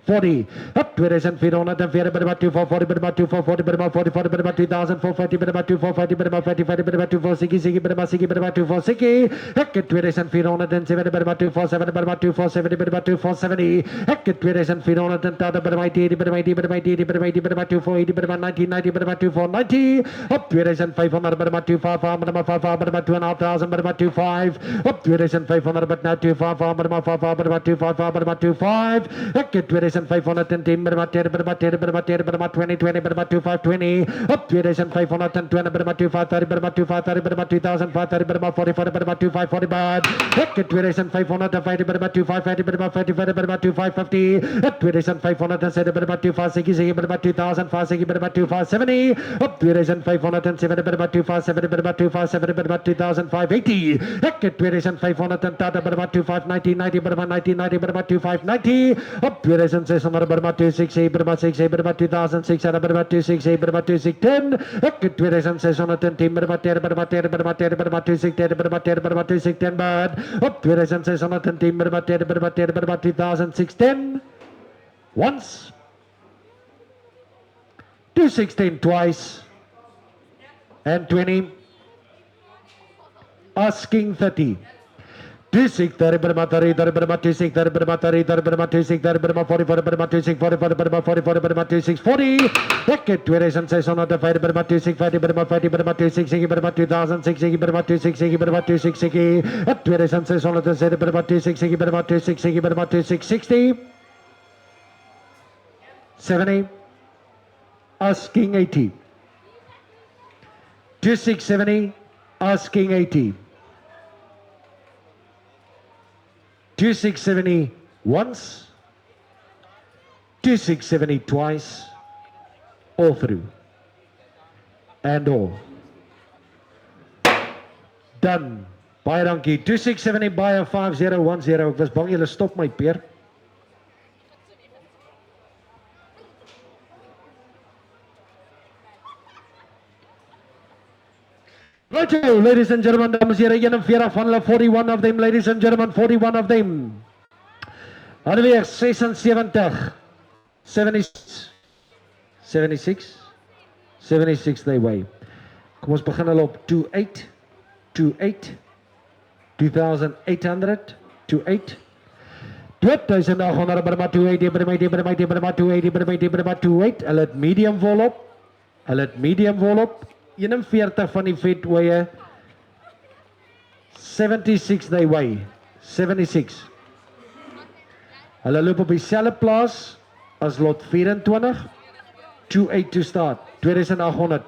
40 up 2440 Burma 2440 Burma 2440 Burma 44 Burma 2440 Burma 2440 Burma 45 Burma 2460 Burma 60 Burma 2460 Hekket 2407 Burma 247 Burma 247 Burma 270 Hekket 2410 Burma 80 Burma 80 Burma 80 Burma 80 Burma 2480 Burma 1990 Burma 2490 up 2500 Burma 255 Burma 55 Burma 2500 Burma 25 up 2500 but now 255 Burma 55 Burma 255 Burma 25 Hekket 2510 Burma 10 Burma 10 Burma 10 Burma 2020 Burma 2520 up 2520 Burma 2530 Burma 2530 Burma 2530 Burma 44 Burma 2540 bad Hekket 2550 Burma 2550 Burma 55 Burma 2550 up 2570 Burma 2560 Burma 2560 Burma 2570 up 2570 Burma 2570 Burma 2570 Burma 2580 Hekket 2510 Burma 2590 90 Burma 1990 Burma 2590 up 2600 Burma 268 Burma 68 Burma 2600 Burma 268 Burma 2610 Hekket 2610 Burma 10 Burma 10 Burma 10 Burma 2610 Burma 10 Burma 2610 bad up 2610 Burma 10 Burma 10 Burma 2610 once 2610 twice and 20 asking 30 2630 Burma 30 Burma 2630 Burma 30 Burma 2630 Burma 44 Burma 2640 Burma 44 Burma 2640 Hekket 2605 Burma 2650 Burma 50 Burma 2660 Burma 2060 Burma 260 Burma 260 at 2607 Burma 260 Burma 260 Burma 260 70 asking 80 2670 asking 80 2670 once 2670 twice all through and all done baie dankie 2670 baie 5010 ek was bang julle stop my peer Righto, ladies and gentlemen, dames en here, 41 van hulle, 41 of them, ladies and gentlemen, 41 of them. Hadweeg 76, 76, 76, 76 they weigh. Kom ons begin hulle op 28, 28, 2800, 28. 2800 Burma 280, Burma 80, Burma 80, Burma 280, Burma 80, Burma 28. Hulle het medium volop. Hulle het medium volop. 41 van die vet oeye 76 they weigh 76 hulle loop op dieselfde plaas as lot 24 28 to start 2800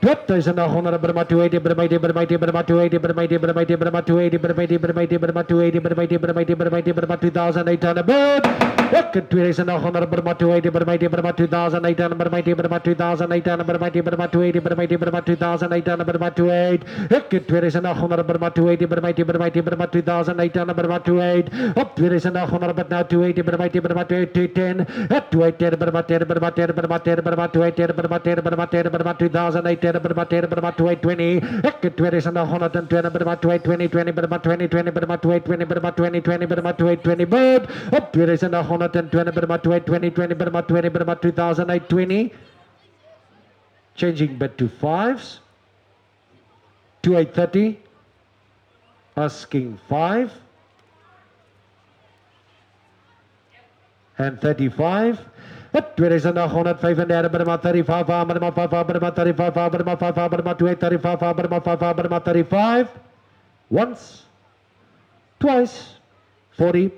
2800 Burma 280 Burma 80 Burma 80 Burma 280 Burma 80 Burma 80 Burma 280 Burma 80 Burma 80 Burma 280 Burma 80 Burma 80 Burma 80 Burma 2000 800 bird Ek 2800 Burma 280 Burma 80 Burma 2800 Burma 80 Burma 2800 Burma 80 Burma 280 Burma 80 Burma 2800 Burma 28 Ek 2800 Burma 280 Burma 80 Burma 80 Burma 2800 Burma 28 Op 2800 but now 280 Burma 80 Burma 210 At 210 Burma 10 Burma 10 Burma 10 Burma 210 Burma 10 Burma 10 Burma 2800 Burma 10 Burma 220 Ek 2820 Burma 220 20 Burma 20 20 Burma 220 Burma 20 20 Burma 220 bird Op 2820 Burma 220 20 Burma 20 Burma 2820 changing bid to fives 2830 asking 5 and 35 at 2835 Burma 35 Burma 5 Burma 35 Burma 5 Burma 235 Burma 5 Burma 35 once twice 40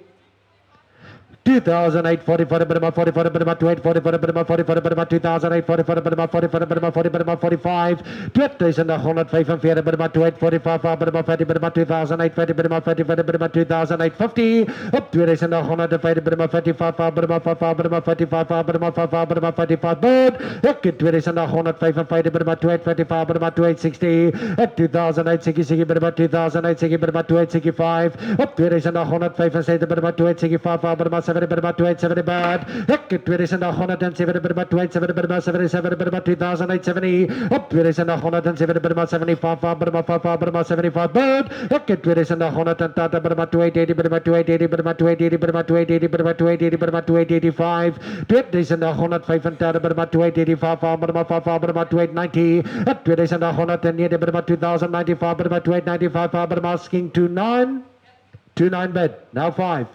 2840 for Burma 40 for Burma 240 for Burma 40 for Burma 2840 for Burma 40 for Burma 40 Burma 45 2145 Burma 2845 Burma 50 Burma 2840 Burma 50 for Burma 2850 up 2105 Burma 55 Burma 55 Burma 55 Burma 55 Burma 55 bird ek 2105 Burma 255 Burma 260 at 2860 Burma 2860 Burma 265 up 2105 Burma 265 Burma 7 Burma 270 bad ek 2107 Burma 270 Burma 77 Burma 2870 up 2107 Burma 75 Burma 5 Burma 75 bad ek 2110 Burma 280 Burma 280 Burma 280 Burma 280 Burma 280 Burma 285 2105 Burma 285 Burma 5 Burma 290 at 2109 Burma 2095 Burma 295 Burma asking 29 bed now 5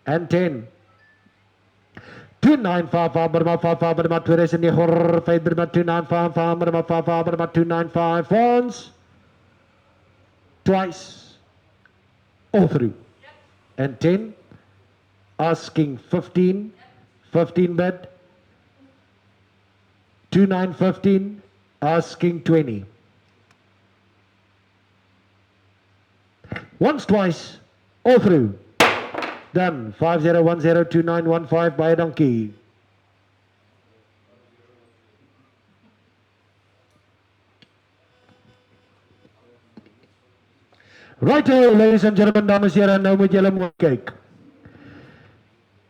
and 10 295 Burma 5 Burma 295 Burma 295 Burma 5 Burma 295 once twice all through and 10 asking 15 bid 2915 asking 20 once twice all through done 50102915 by a donkey. Right, ladies and gentlemen, dames en heren, nou moet julle mooi kyk.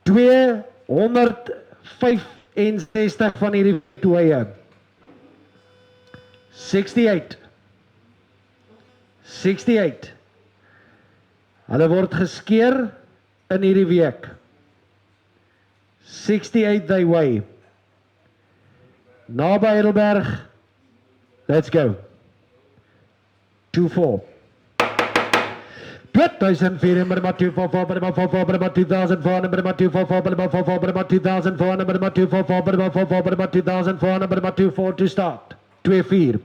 265 van hierdie tweeë. 68. Hulle word geskeer in hierdie week. 68 they weigh. Naby Heidelberg. Let's go. 2-4. 2004 Burma 244 Burma 44 Burma 2004 Burma 244 Burma 44 Burma 2004 Burma 244 Burma 44 Burma 2004 Burma 24 to start 2-4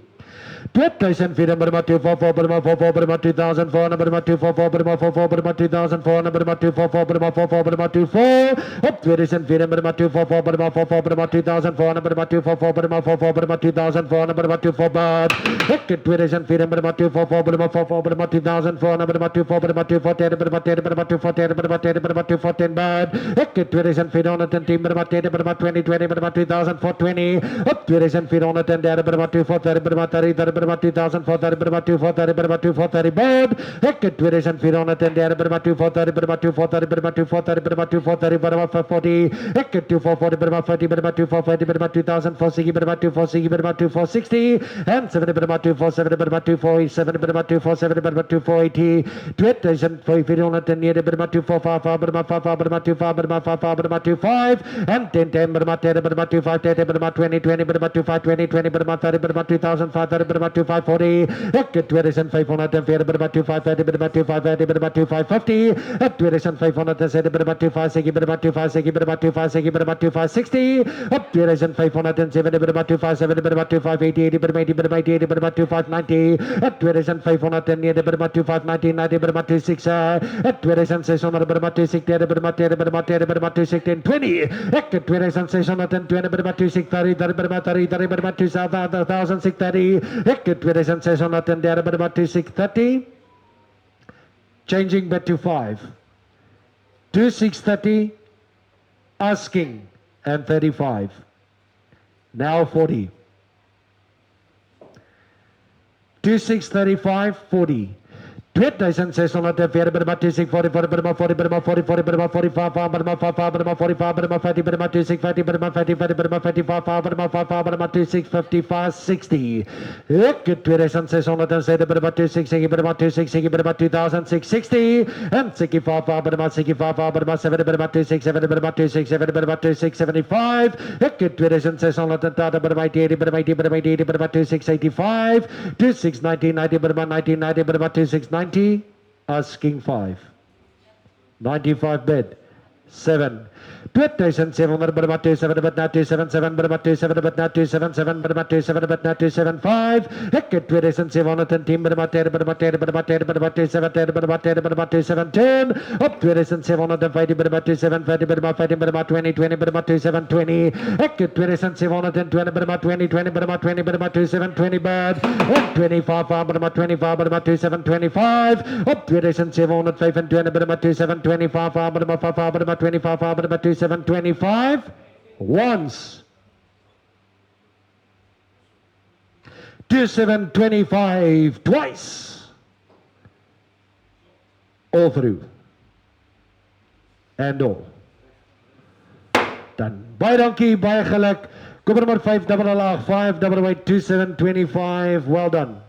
2004 Burma 244 Burma 44 Burma 2004 Burma 244 Burma 44 Burma 2004 Burma 244 Burma 44 Burma 24 up 2004 Burma 244 Burma 44 Burma 2004 Burma 244 Burma 44 Burma 2004 Burma 24 bad ek 2004 Burma 244 Burma 44 Burma 2004 Burma 24 Burma 240 Burma 10 Burma 240 Burma 10 Burma 240 bad ek 2410 Burma 10 Burma 2020 Burma 2020 up 2410 Burma 240 Burma 30 Burma 2040 Burma 240 Burma 240 bad ek 2410 Burma 240 Burma 240 Burma 240 Burma 240 Burma 440 ek 2440 Burma 40 Burma 2440 Burma 2040 Burma 240 Burma 2460 and 7 Burma 247 Burma 247 Burma 247 Burma 240 2510 Burma 245 Burma 55 Burma 25 Burma 55 Burma 25 and 10 Burma 10 Burma 25 10 Burma 20 Burma 25 20 Burma 30 Burma 2005 30 Burma 2540 ek 2504 Burma 2530 Burma 2530 Burma 2550 ek 2507 Burma 2560 Burma 2560 Burma 2560 Burma 2560 up 2507 Burma 257 Burma 2580 Burma 80 Burma 80 Burma 2590 at 2510 Burma 2590 90 Burma 26 at 2600 Burma 260 Burma 10 Burma 10 Burma 216 20 at 2620 Burma 260 Burma 30 Burma 2630 at 2610 Burma 2630 changing bet to 5 2630 asking, and 35. Now 40. 2635 40. 2604 Burma 26 40 40 Burma 40 Burma 40 40 Burma 45 Burma 55 Burma 45 Burma 50 Burma 26 50 Burma 50 50 Burma 55 Burma 55 Burma 26 55 60. Ek 2607 Burma 26 60 Burma 26 60 Burma 2660 and 65 Burma 65 Burma 7 Burma 26 7 Burma 26 7 Burma 26 75. Ek 2610 Burma 80 Burma 80 Burma 80 Burma 2685 26 1990 Burma 1990 Burma 2690. Asking 5. 95 bid. 7. 2700 Burma 27 but not 277 Burma 27 but not 277 Burma 27 but not 275. Heket 2710 Burma 10 Burma 10 Burma 10 Burma 2710 Burma 10 Burma 2710 up 2750 Burma 2750 Burma 50 Burma 20 20 Burma 2720. Heket 2720 Burma 20 20 Burma 20 Burma 2720 bad. Up 25 Burma 25 Burma 2725 up 2705 and 20 Burma 2725 Burma 5 Burma 25 Burma 2725 once 2725 twice all through and all done. Baie dankie, baie geluk. Koper nummer 5 double laag 5 double weight 2725. Well done.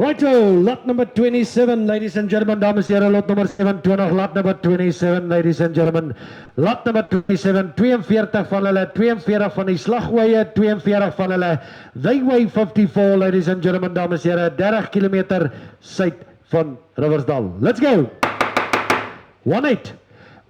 Righto, lot number 27, ladies and gentlemen, dames en heren, lot nummer 27, lot number 27, ladies and gentlemen, lot number 27, 42 van hulle, 42 van die slagweye, 42 van hulle, they weigh 54, ladies and gentlemen, dames en heren, 30 kilometer suid van Riversdal. Let's go! 1-8.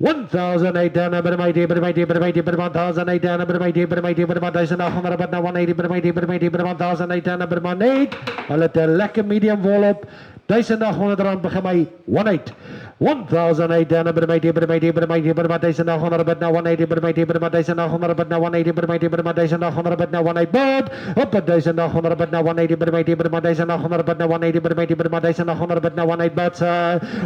1,800 Burmaiti, Burmaiti, Burmaiti, Burma 1,800 Burmaiti, Burmaiti, Burma 1,800 but now 180 Burmaiti, Burmaiti, Burma 1,800 Burma 8. Hulle het 'n lekker medium wol op. R1,800 begin my 1,8. 1,800 Burmaiti, Burmaiti, Burmaiti, Burma 1,800 but now 180 Burmaiti, Burma 1,800 but now 180 Burmaiti, Burma 1,800 but now 180 but up at 1,800 but now 180 Burmaiti, Burma 1,800 but now 180 Burmaiti, Burma 1,800 but now 180 but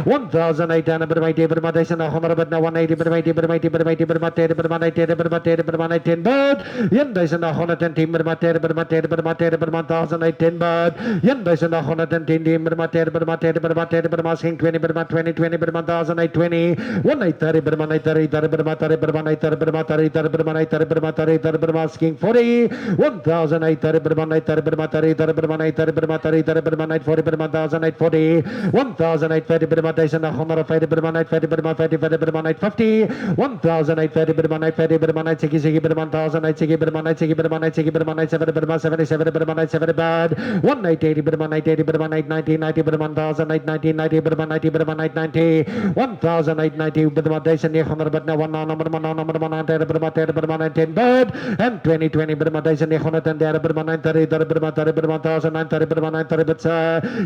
1,800 Burmaiti, Burma 1,800 but now 180 Burmaiti, Burmaiti, Burmaiti, Burma 10 Burma 10 Burma 10 Burma 10 but 1,810 Burma 10 Burma 10 Burma 10 Burma 1,810 but 1,810 Burma 10 Burma 10 Burma 10 Burma 20 Burma 20 20 Burma 1,820 1,830 Burma 930 Burma 30 Burma 930 Burma 30 Burma 930 Burma 30 Burma 40 1,830 Burma 930 Burma 30 Burma 930 Burma 30 Burma 940 Burma 1,840 1,850 Burma 1,950 Burma 950 Burma 50 Burma 950 1,850 Burma 950 Burma 960 Burma 1,960 Burma 960 Burma 960 Burma 970 Burma 77 Burma 970 bad 1,880 Burma 980 Burma 990 90 Burma 1,990 90 Burma 90 Burma 990 1,890 Burma 1,900 but now 1 number 1 Burma 10 Burma 10 bad and 2020 Burma 1,930 Burma 930 Burma 30 Burma 1,930 Burma 930 but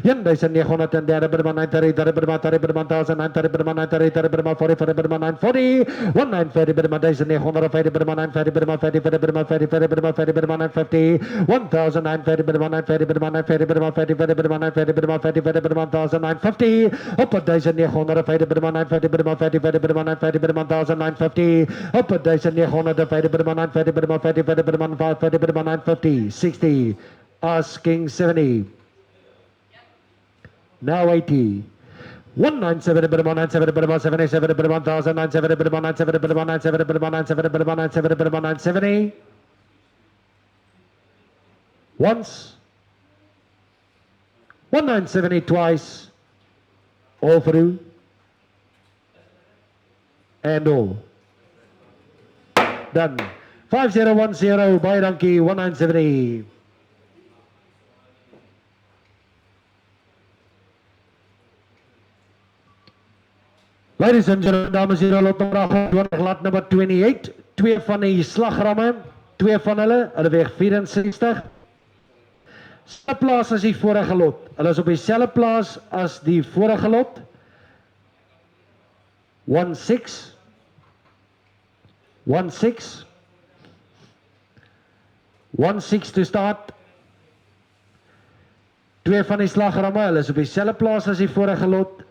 1,930 Burma 930 Burma 30 Burma 1,930 Burma 930 Burma 40 Burma 940 1,940 Burma 1,950 Burma 950 Burma 50 Burma 50 Burma 50 Burma 950 1,950 Burma 950 Burma 950 Burma 50 Burma 950 Burma 50 Burma 1,950 up at 1,950 Burma 950 Burma 50 Burma 950 Burma 1,950 up at 1,950 Burma 950 Burma 50 Burma 550 Burma 950 60 asking 70 now 80 197 Burma 97 Burma 77 Burma 1,097 Burma 97 Burma 97 Burma 97 Burma 97 Burma 970 once 1,970 twice all through and all done 5010 baie dankie 1,970. Ladies and gentlemen, dames en heren, lot nummer 28, lot number 28. Twee van die slagramme, twee van hulle weeg 64. Selfe plaas as die vorige lot. Hulle is op dieselfde plaas as die vorige lot. 16 to start Twee van die slagramme, hulle is op dieselfde plaas as die vorige lot.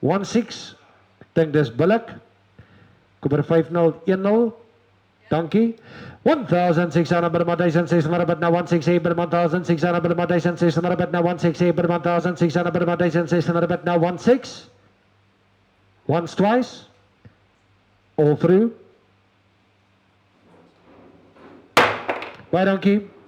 1-6. Ek dink dis billik. Koper 5-0, 1-0. Dankie. 1,600 per 1,600 per now 168 per 1,600 per 1,600 per now 168 per 1,600 per 1,600 per now 16. Once, twice. All through. Baie dankie.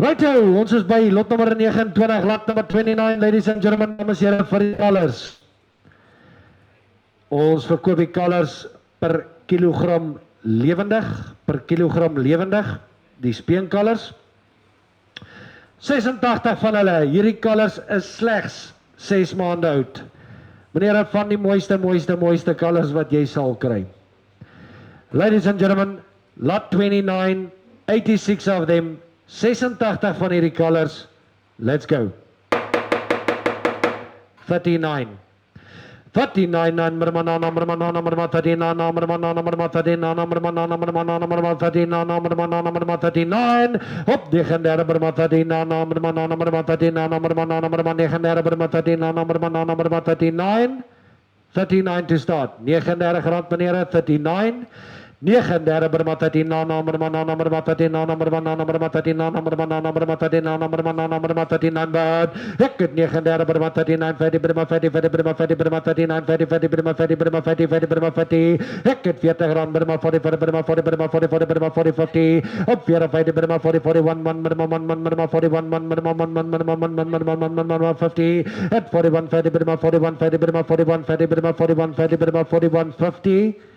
Righto, ons is by lot nummer 29, lot nummer 29, ladies and gentlemen, dames en here, vir die kalvers. Ons verkoop die kalvers per kilogram lewendig, die speenkalvers. 86 van hulle, hierdie kalvers is slegs 6 maande oud. Meneer, van die mooiste kalvers wat jy sal kry. Ladies and gentlemen, lot 29, 86 of them, 86 van hierdie kalvers, let's go. 39. 39 number 39 op die genderre nummer 39 39 to start 39 rand meneer 39 39 berma 39 nomor 39 bad ek het 39 berma 39 50 berma 50 berma 50 berma 39 50 berma 50 berma 50 berma 50 ek het 40 rand berma 40 berma 40 berma 40 berma 40 50 op 40 berma 40 41 man berma 41 man berma 50 at 41 50 berma 41 50 berma 41 50 berma 41 50 berma 41 50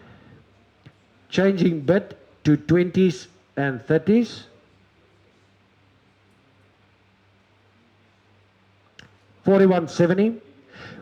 changing bit to 20s and 30s. 4170.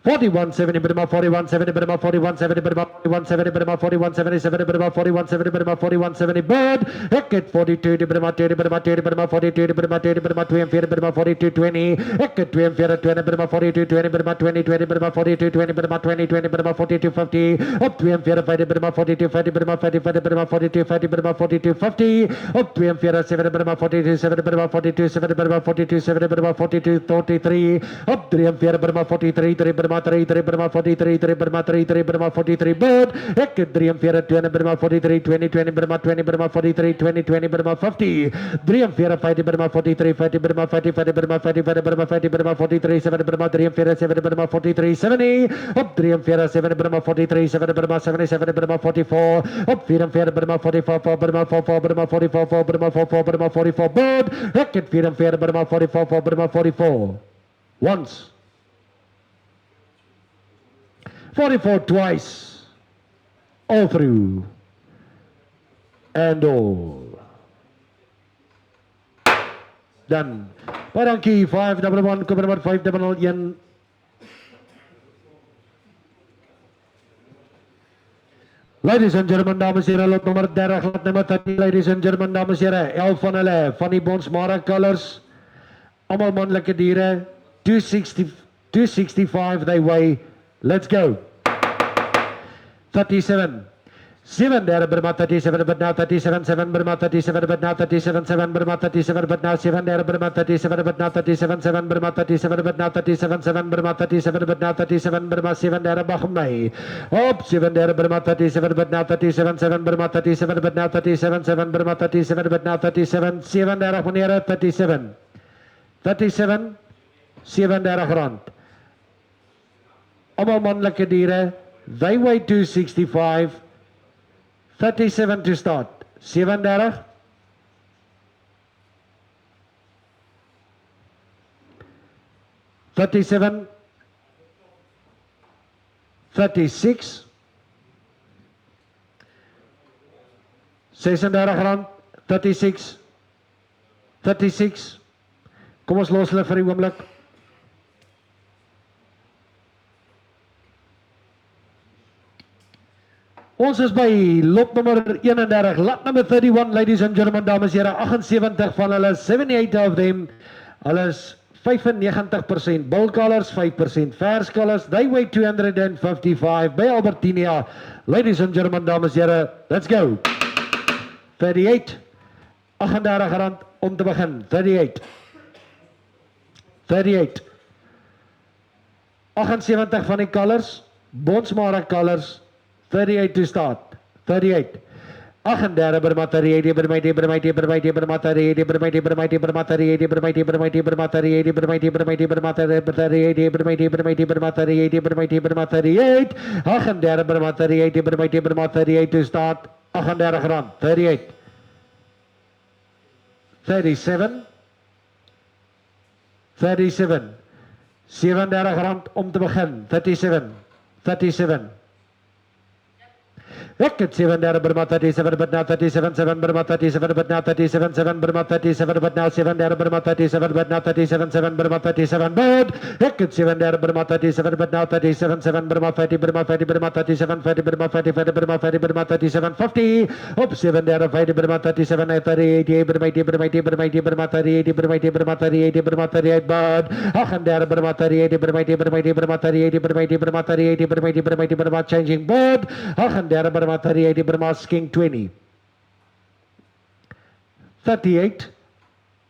4170 berma 4170 berma 4170 berma 4170 berma 4177 berma 4170 berma 4170 bird ek het 42 die berma 20 berma 20 berma 42 die berma 20 berma 42 berma 42 20 ek het 42 20 berma 42 20 berma 20 20 berma 42 20 berma 20 20 berma 42 50 op 42 50 berma 42 50 berma 50 50 berma 42 50 berma 42 50 op 42 7 berma 42 7 berma 42 7 berma 42 7 berma 42 43 op 43 berma 43 3 berma 3 berma 43 3 berma 3 3 berma 43 bird ek het 43 20 berma 43 20 20 berma 20 berma 43 20 20 berma 50 43 50 berma 43 50 berma 50 50 berma 50 50 berma 50 berma 43 7 berma 43 7 berma 43 70 op 43 7 berma 43 7 berma 77 berma 44 op 44 berma 44 berma 44 berma 44 berma 44 berma 44 bird ek het 44 berma 44 berma 44 once 44 twice, all through, and all. Done. Paranki 511, cover number 501. Ladies and gentlemen, dames en heren, lot nummer 30, lot nummer 30, ladies and gentlemen, dames en heren, 11 van hulle, van die Bonsmara colors, allemaal mannelijke dieren, 265 they weigh. Let's go. 37. 7 there Burma 37 but now 37 7 Burma 37 but now 37 7 Burma 37 but now 7 there Burma 37 but now 37 7 Burma 37 but now 37 7 Burma 37 but now 37 Burma 7 there Bagmai. Op 7 there Burma 37 but now 37 7 Burma 37 but now 37 7 Burma 37 but now 37 7 there meneer 37 37 7 there rand. Allemaal mannelijke dieren, they weigh 265, 37 to start, 37, 37, 36, 36 rand, 36, 36, kom ons los hulle vir die oomlik. Ons is by lot nummer 31, lot number 31, ladies and gentlemen, dames en heren, 78 van hulle, 78 of them, hulle is 95% bull colors, 5% vers colors, they weigh 255 by Albertinia. Ladies and gentlemen, dames en heren, let's go. 38. R38 om te begin. 38. 38. 78 van die colors. Bonsmara colors. 38 to start. 38. 38 bermateri di bermaiti bermaiti bermaiti bermateri di bermaiti bermaiti bermateri di bermaiti bermaiti bermateri di bermaiti bermaiti bermateri di bermaiti bermaiti bermateri di bermaiti bermateri 8 38 bermateri di bermaiti bermateri to start 38 rand 38 37 37 37 rand om te begin 37 37 Wicket 7 there Burma 37 but now 37 7 Burma 37 but now 37 7 Burma 37 but now 7 there Burma 37 but now 37 7 Burma 37 but Wicket 7 there Burma 37 but now 37 7 Burma 50 Burma 50 Burma 37 50 Burma 50 50 Burma 50 Burma 37 50 up 7 there 50 Burma 37 38 Burma 80 Burma 80 Burma 80 Burma 38 Burma 80 Burma 38 Burma 38 but Akan there Burma 38 Burma 80 Burma 80 Burma 38 Burma 80 Burma 38 Burma 80 Burma 80 Burma changing but Akan there Burma 38 Burma asking 20 38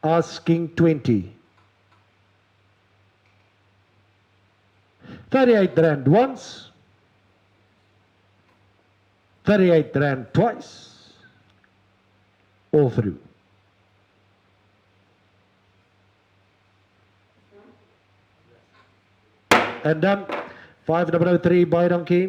asking 20 38 rand once 38 rand twice all through and done 503 by donkey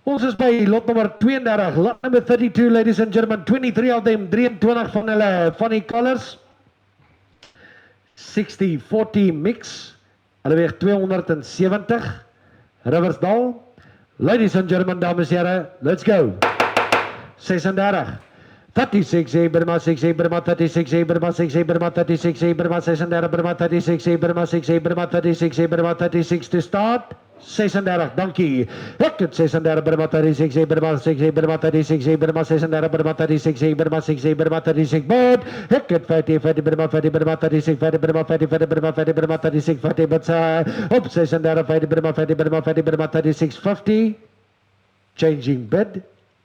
Ons is by lot nummer 32, lot number 32 ladies and gentlemen, 23 of them, 23 van hulle van die colors. 60-40 mix. Hulle weeg 270. Riversdal. Ladies and gentlemen, dames en here, let's go. 36. 36 Burma 6 Burma 36 Burma 6 Burma 36 Burma 36 Burma 36 Burma 6 Burma 36 Burma 36 to start 36 dankie ek het 36 Burma 36 Burma 6 Burma 36 Burma 36 Burma 36 Burma 6 Burma 36 but ek het 50 Burma 50 Burma 36 50 Burma 50 50 Burma 50 Burma 36 50 but op 36 50 Burma 50 Burma 50 Burma 36 50 changing bid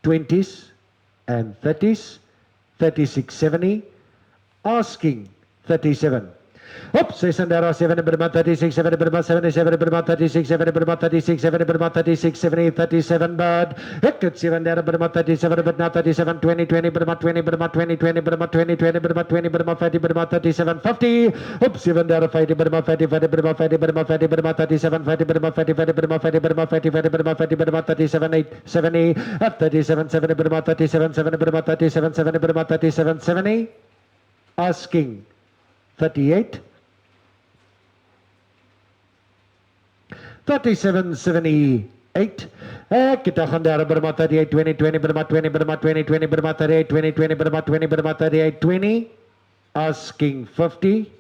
20s and 30s 3670 asking 37 Up 6 7 Burma 36 7 Burma 77 Burma 36 7 Burma 36 7 Burma 36 70 37 but Heket 7 Burma 37 but now 37 20 20 Burma 20 Burma 20 20 Burma 20 20 Burma 20 Burma 50 Burma 37 50 Up 7 50 Burma 50 50 Burma 50 Burma 50 Burma 37 50 Burma 50 50 Burma 50 Burma 50 50 Burma 50 Burma 37 8 70 at 37 7 Burma 37 7 Burma 37 7 Burma 37 70 asking 38 37 78 kita gaan daar Burma 38 20 20 Burma 20 Burma 20 20 Burma 38 20 20 Burma 20 Burma 38 20 asking 50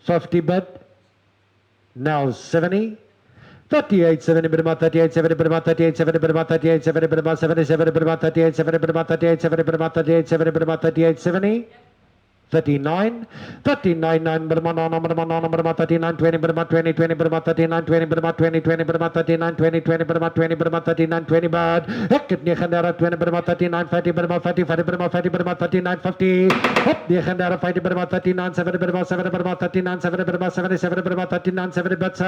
50 bid now 70 38 70 Burma 38 70 Burma 38 70 Burma 38 70 Burma 77 Burma 38 70 Burma 38 70 Burma 38 70 Burma 38 70 39 39 9 Burma 9 Burma 9 Burma 39 20 Burma 20 20 Burma 39 20 Burma 20 20 Burma 39 20 20 Burma 20 Burma 39 20 bad ek het 39 20 Burma 39 50 Burma 50 50 Burma 50 Burma 39 50 op 39 50 Burma 39 7 Burma 7 Burma 39 7 Burma 77 Burma 39 7 but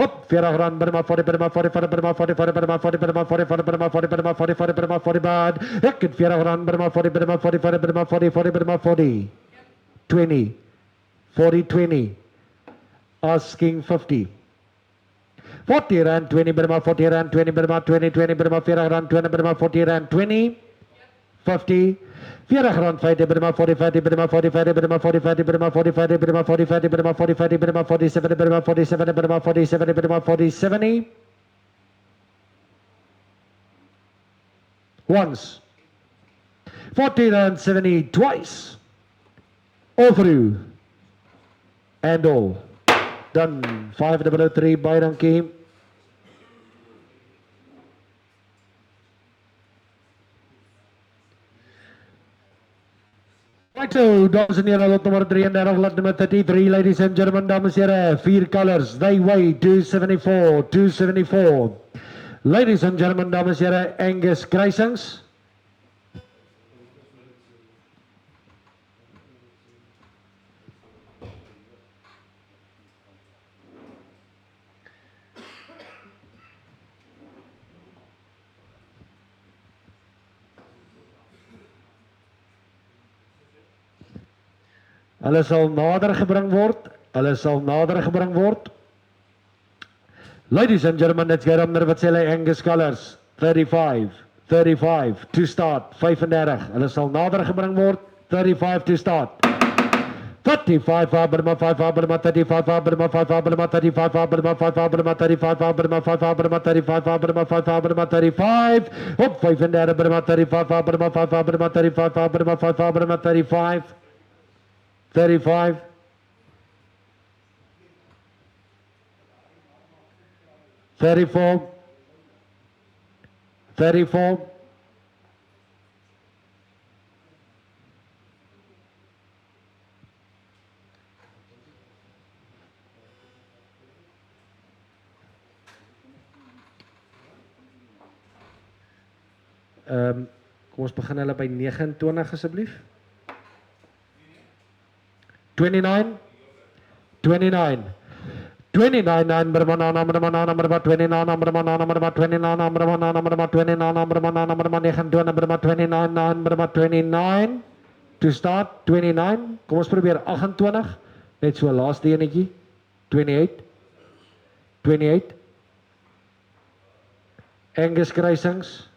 op 40 rand Burma 40 Burma 40 Burma 40 Burma 40 Burma 40 Burma 40 Burma 40 Burma 40 bad ek het 40 rand Burma 40 Burma 40 Burma 40 Burma 40 20 40 20 asking 50 40 rand 20 Burma 40 rand 20 Burma 20 20 Burma 40 rand 20 Burma 40 rand 20 50 40 rand 50 Burma 40 50 Burma 40 50 Burma 40 50 Burma 40 50 Burma 40 50 Burma 40 50 Burma 47 Burma 47 Burma 47 Burma 40 70 once 40 rand 70 twice all through and all done 503 by donkey Righto, dames en heren, lot nummer 33, lot nummer 33, ladies and gentlemen, dames en heren, 4 colors, they weigh 274. Ladies and gentlemen, dames en heren, Angus Kruisings. Hulle sal nader gebring word. Ladies and gentlemen, let's get under wat sê hulle Angus Colors. 35 to start. 35. Hulle sal nader gebring word. 35 to start. 35 Burma 5 Burma 35 Burma 5 Burma 35 Burma 5 Burma 35 Burma 5 Burma 35 Burma 5 Burma 35 op 35 Burma 35 Burma 5 Burma 35 Burma 5 Burma 35 35 34 34 Kom ons begin hulle by 29 asseblief. 29 29 29 number 29 number 29 number 29 number 29 number 29 number 29 number 29 number 29 to start 29. Kom ons probeer 28 net so laaste enetjie 28 28 Angus Kruisings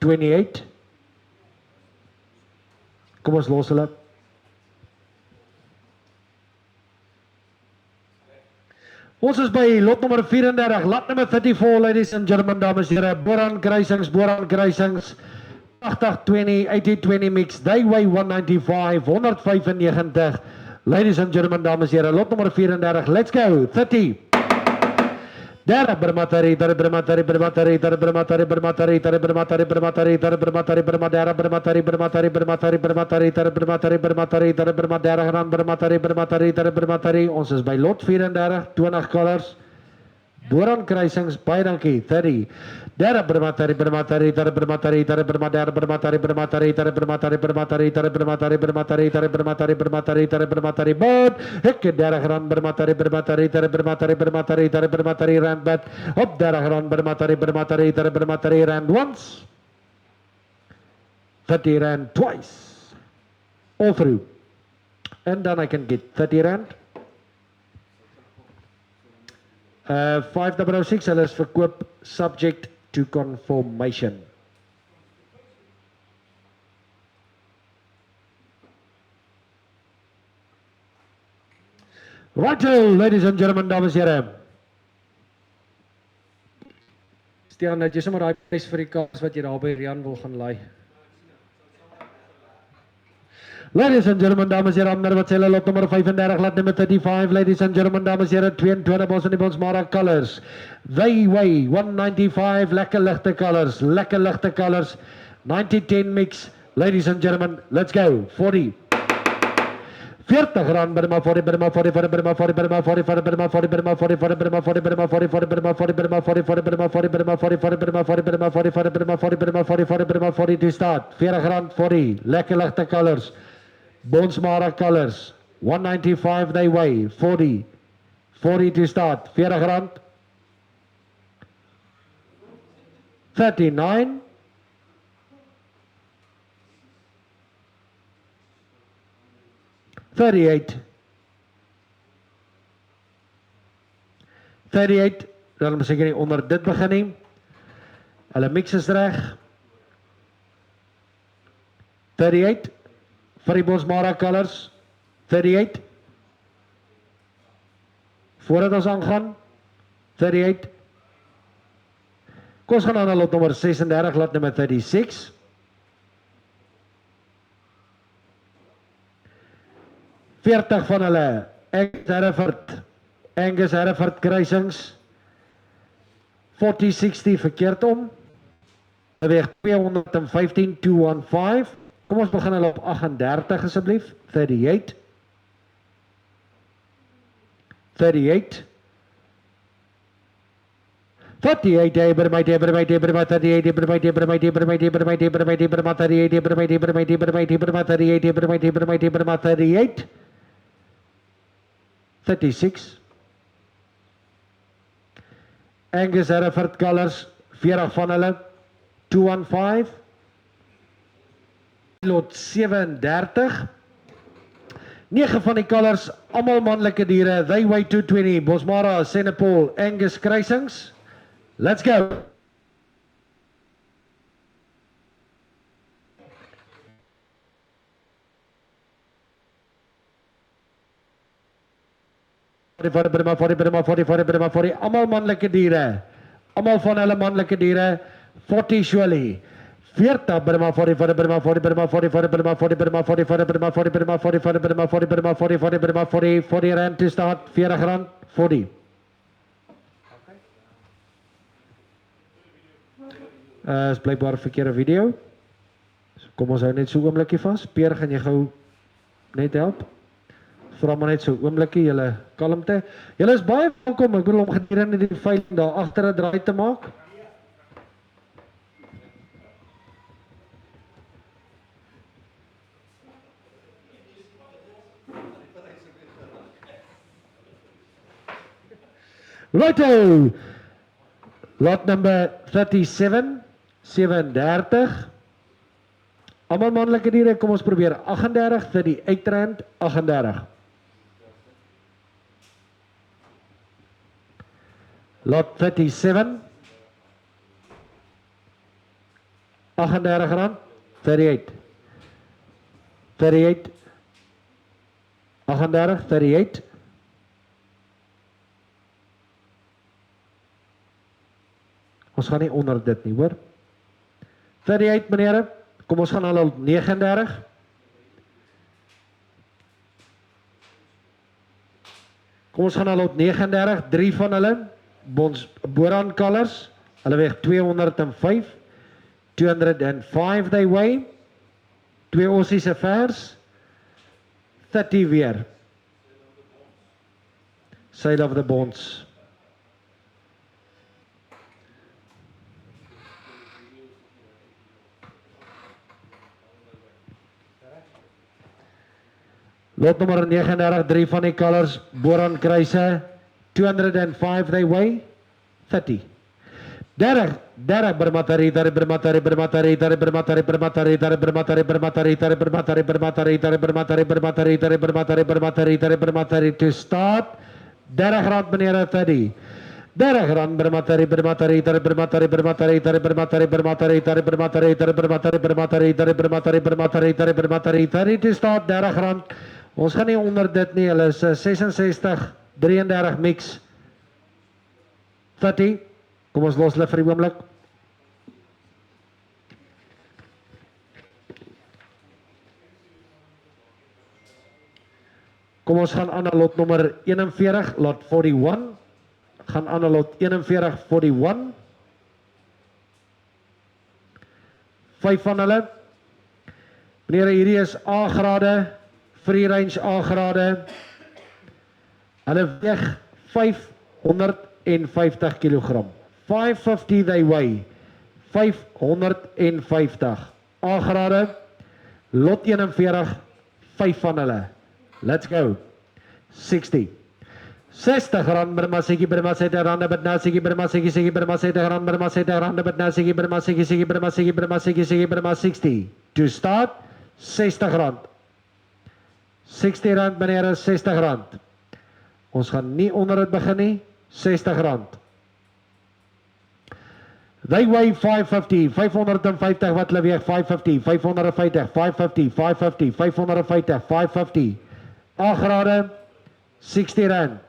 28. Kom ons los hulle. Ons is by lot nummer 34, lot nummer 34, ladies and gentlemen, dames en heren, Boran Kruisings, 80-20, 80-20 mix, they weigh 195, 195, ladies and gentlemen, dames en heren, lot nummer 34, let's go, 30. Dara bermatari bermatari bermatari bermatari bermatari bermatari bermatari bermatari bermadara bermatari bermatari bermatari bermatari bermatari bermatari bermadara ran bermatari bermatari bermatari. Ons is by lot 34 20 colors. Boran Kruisings, baie dankie. 30. Dara bermatari bermatari bermatari bermadara bermatari bermatari bermatari bermatari bermatari bermatari bermatari bermatari bermatari bot. Ek dara ran bermatari bermatari bermatari bermatari bermatari ran bat. Op dara ran bermatari bermatari bermatari ran once. 30 rand twice. All through. And then I can get 30 rand. 506, hulle is verkoop subject to conformation. Righto, ladies and gentlemen, dames en heren. Stiaan, het jy sommer daai prys vir die kaas wat jy daar by Rian wil gaan laai? Ladies and gentlemen, dames en heren, wat sê hulle lot nummer 35, lot nummer 35, ladies and gentlemen, dames en heren, 22 Bos en die Bonsmara colors. They weigh 195, lekker lichte colors, 90-10 mix, ladies and gentlemen, let's go, 40. 40 rand Burma 40 Burma 40 Burma 40 Burma 40 Burma 40 Burma 40 Burma 40 Burma 40 Burma 40 Burma 40 Burma 40 Burma 40 Burma 40 Burma 40 Burma 40 Burma 40 Burma 40 to start 40 rand 40 lekker ligte colors Bonsmara colors 195 they weigh 40 to start 40 rand 39 38 dan moet seker nie onder dit begin nie. Hulle mix is reg. 38 vir die Bonsmara colors 38 voordat ons aangaan 38 kom ons gaan aan na lot nummer 36 lot nummer 36 40 van hulle Angus Hereford Kruisings 40-60 verkeerd om. Weeg 215 215. Kom ons begin hulle op 38 asseblief. 38. 38. 38 36. Angus Hereford Colors 40 van hulle 215. Lot 37. 9 van die Colors, almal manlike diere. They weigh 220. Bosmara, Senepal, Angus kruisings. Let's go. Almal manlike diere. Almal van hulle manlike diere. 40 surely. 40 rand to start. 40 rand. 40. Is blijkbaar verkeerde video. So, kom ons hou net so oomlikkie vas. Peer, gaan jy gou net help? Vra maar net so oomlikkie, julle kalmte. Julle is baie welkom, ek bedoel om gedurende die veiling daar agter 'n draai te maak. Righto! Lot number 37, 37. Almal manlike diere, kom ons probeer. 38, 38 rand, 38. Lot 37. 38 rand, 38. 38. 38, 38. Ons gaan nie onder dit nie, hoor. 38 meneere, kom ons gaan al 39. Kom ons gaan al 39, 3 van hulle, Boran Colors, hulle weeg 205, 205 they weigh, 2 Aussies affairs, 30 weer. Side of the bonds. Lot nummer 39, 3 van die Colors, Boran kruise, 205 they weigh, 30. 30 bermatari to start. 30 rand meneer 30. 30 rand bermatari to start. 30 rand. Ons gaan nie onder dit nie, hulle is 66, 33 mix, 30, kom ons los hulle vir die oomblik. Kom ons gaan aan na lot nommer 41, lot 41, gaan aan na lot 41, 41, 5 van hulle, meneer hierdie is A-grade, free range A-grade, hulle weeg 550 kilogram, 550 they weigh, 550, A-grade, lot 41, 5 van hulle, let's go, 60, 60 rand bermasiki bermasete rand bermasiki bermasiki sigi bermasete rand bermasete rand bermasiki bermasiki sigi bermasiki bermasiki sigi bermas 60, to start, 60 rand, 60 rand meneer, 60 rand. Ons gaan nie onder het begin nie, 60 rand. They weigh 550, 550 wat hulle weeg, 550, 550, 550, 550, 550, 550. A-grade, 60 rand.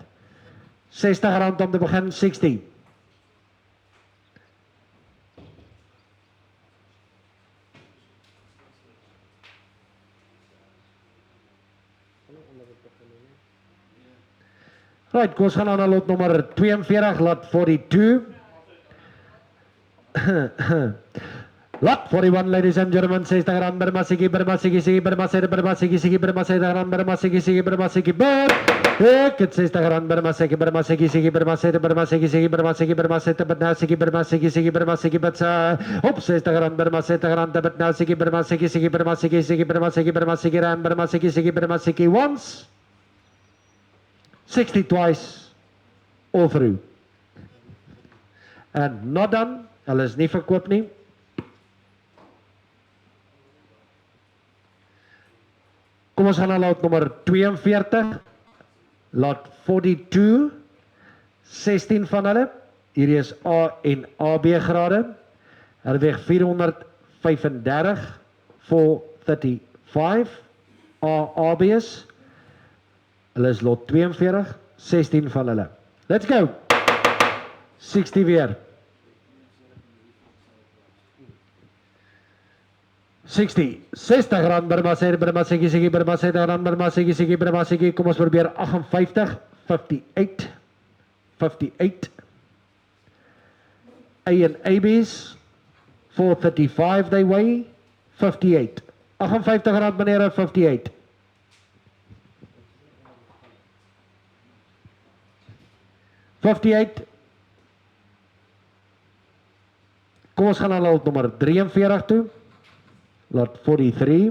60 rand om te begin, 60. Right, kom ons gaan aan lot nummer 42, lot 42. Lot 41, ladies and gentlemen, 60 rand Burma Siki, Burma Siki, Siki, Burma Siki, Burma Siki, Siki, Burma Siki, rand Burma Siki, Siki, Burma Siki, ek het 60 rand Burma Siki, Burma Siki, Siki, Burma Siki, Burma Siki, Siki, Burma Siki, Burma Siki, Burma Siki, Burma Siki, Siki, Burma Siki, op 60 rand Burma Siki, rand Burma Siki, Burma Siki, Siki, Burma Siki, Siki, Burma Siki, Burma Siki, rand Burma Siki, Siki, Burma Siki, once, 60 twice, all through. And not done, hulle is nie verkoop nie. Kom ons gaan na lot nummer 42, lot 42, 16 van hulle, hier is A en AB grade, hulle weeg 435, 435, AB's, hulle is lot 42, 16 van hulle. Let's go! 60 weer. 60 rand Burma Siki, Burma Siki, Siki, Burma Siki, rand Burma Siki, Siki, Burma Siki, kom ons probeer 58, 58, 58, A en AB's, 435 they weigh, 58, 58 rand meneer, 58. Kom ons gaan na lot nummer 43 toe. Lot 43.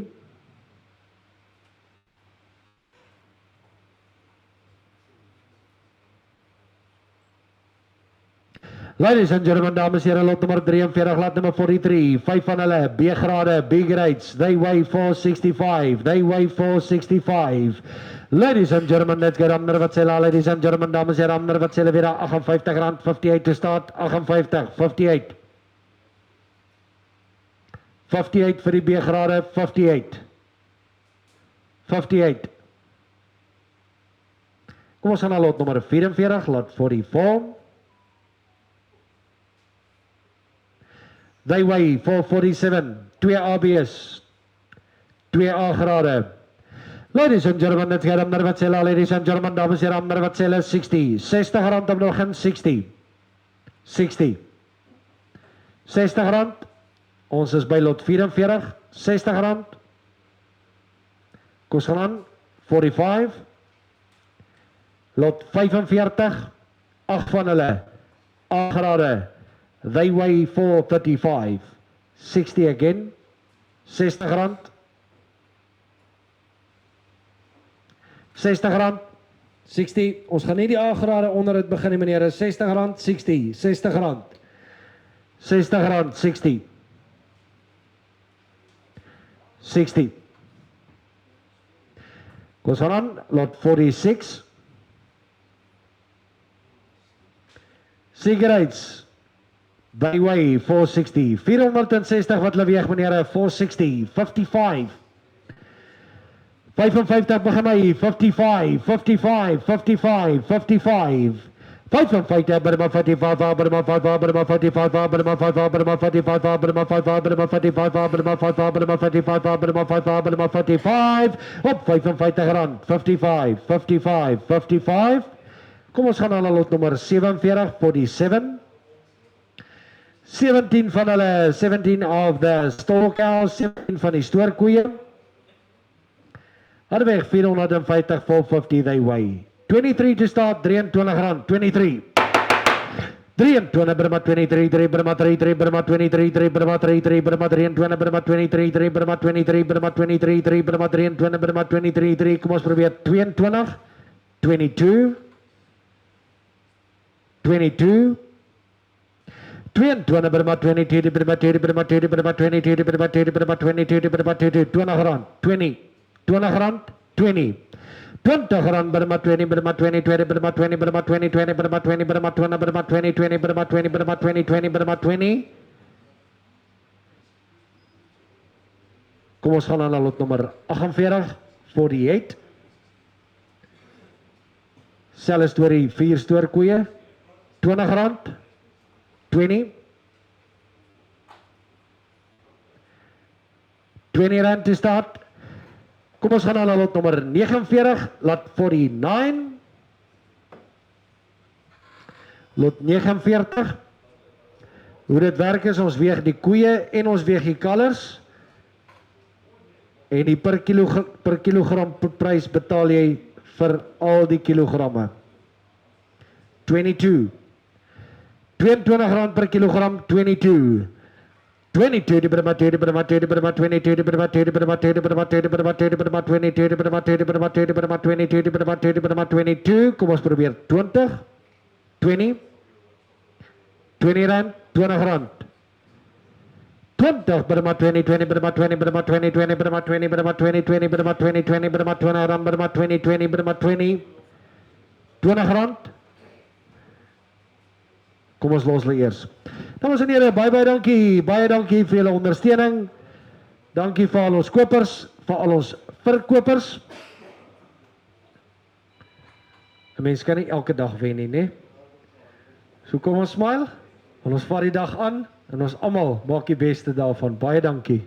Ladies and gentlemen, dames en heren, lot nummer 43, lot nummer 43, 5 van hulle, B grade, B grades, they weigh 465, they weigh 465. Ladies and gentlemen, let's get on wat sê, ladies and gentlemen, dames en heren, wat sê weer 58 rand, 58 to start, 58, 58. 58 vir die B grade, 58. 58. Kom ons gaan na lot nummer 44, lot 44. They weigh 447, 2 AB's, 2 A grade. Ladies and gentlemen, let's get on wat sê, ladies and gentlemen, dames en heren, wat sê, 60. 60 rand om nog in, 60. 60. 60 rand. Ons is by lot 44, 60 rand. Kom ons gaan aan, 45. Lot 45, 8 van hulle, A grade. They weigh 435, 60 again, 60 rand. 60 rand, 60, ons gaan nie die A grade onder het begin, meneer, 60 rand, 60, 60 rand. 60 rand, 60. 60. Goes on, lot 46. Cigarettes, they weigh 460. 460 wat hulle weeg, meneer, 460. 55. 55 begin my, 55, 55, 55, 55. 55, Burma 45, Burma 45, Burma 45, Burma 45, Burma 45, Burma 45, Burma 45, Burma 45, Burma 45, Burma 45, Burma 45, op 55 rand, 55, 55, 55. Kom ons gaan na lot nummer 47, 47. 17 van hulle, 17 of the store cows, 17 van die stoorkoeie. Hulle weeg 450, 450 they weigh. 23 to start, 23 rand, 23. 23, Burma 23, 3, Burma 3, 3, Burma 23, 3, Burma 3, 3, Burma 23, Burma 23, 3, Burma 23, Burma 23, 3, Burma 23, Burma 23, 3, kom ons probeer 22, 22, 22, 22, Burma 22, Burma 20, Burma 20, Burma 22, Burma 20, Burma 22, Burma 22, 20 rand, 20, 20 rand, 20. 20 rand, Burma 20, Burma 20, 20, Burma 20, Burma 20, 20, Burma 20, Burma 20, Burma 20, 20, Burma 20, Burma 20, 20, Burma 20. Kom ons gaan na lot nummer 48, 48. Selfe storie, 4 stoorkoeie, 20 rand, 20. 20 rand to start. Kom ons gaan na lot nummer 49, lot 49. Lot 49. Hoe dit werk is, ons weeg die koeie en ons weeg die kalvers. En die per kilogram prys betaal jy vir al die kilogramme. 22. R22 per kilogram, 22. 22 die berma 22 die berma 22 die berma 22 die berma 22 die berma 22 die berma 22 die berma 22 die berma 22 die berma 22 die berma 22 die berma 22 die berma 22. Kom ons probeer 20 20 20 rand, 20 rand. 20 berma 20 20 berma 20 berma 20 20 berma 20 berma 20 20 berma 20 20 berma 20 rand berma 20 20 berma 20 20 rand. Kom ons los hulle eers. Dames en here, baie dankie. Baie dankie vir julle ondersteuning. Dankie vir al ons kopers, vir al ons verkopers. 'n Mens kan nie elke dag wen nie, né? So kom ons smile. En ons vat die dag aan en ons almal maak die beste daarvan. Baie dankie.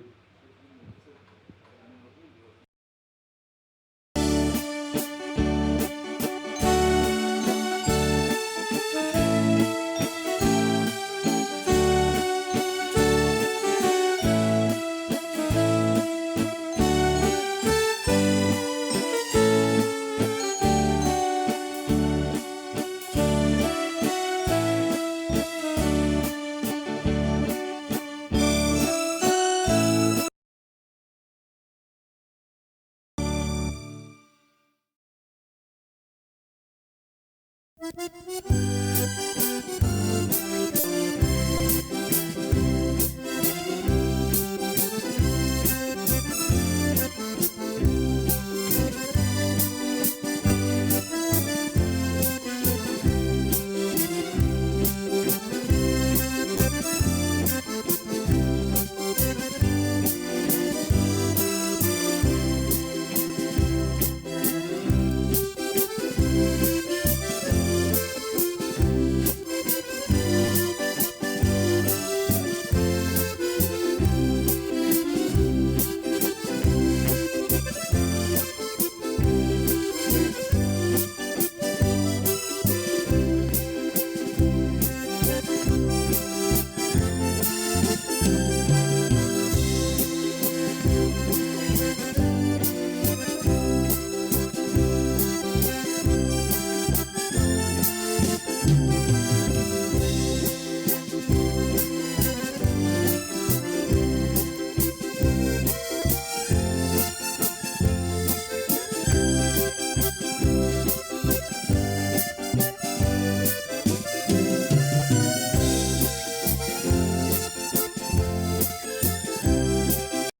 Thank you.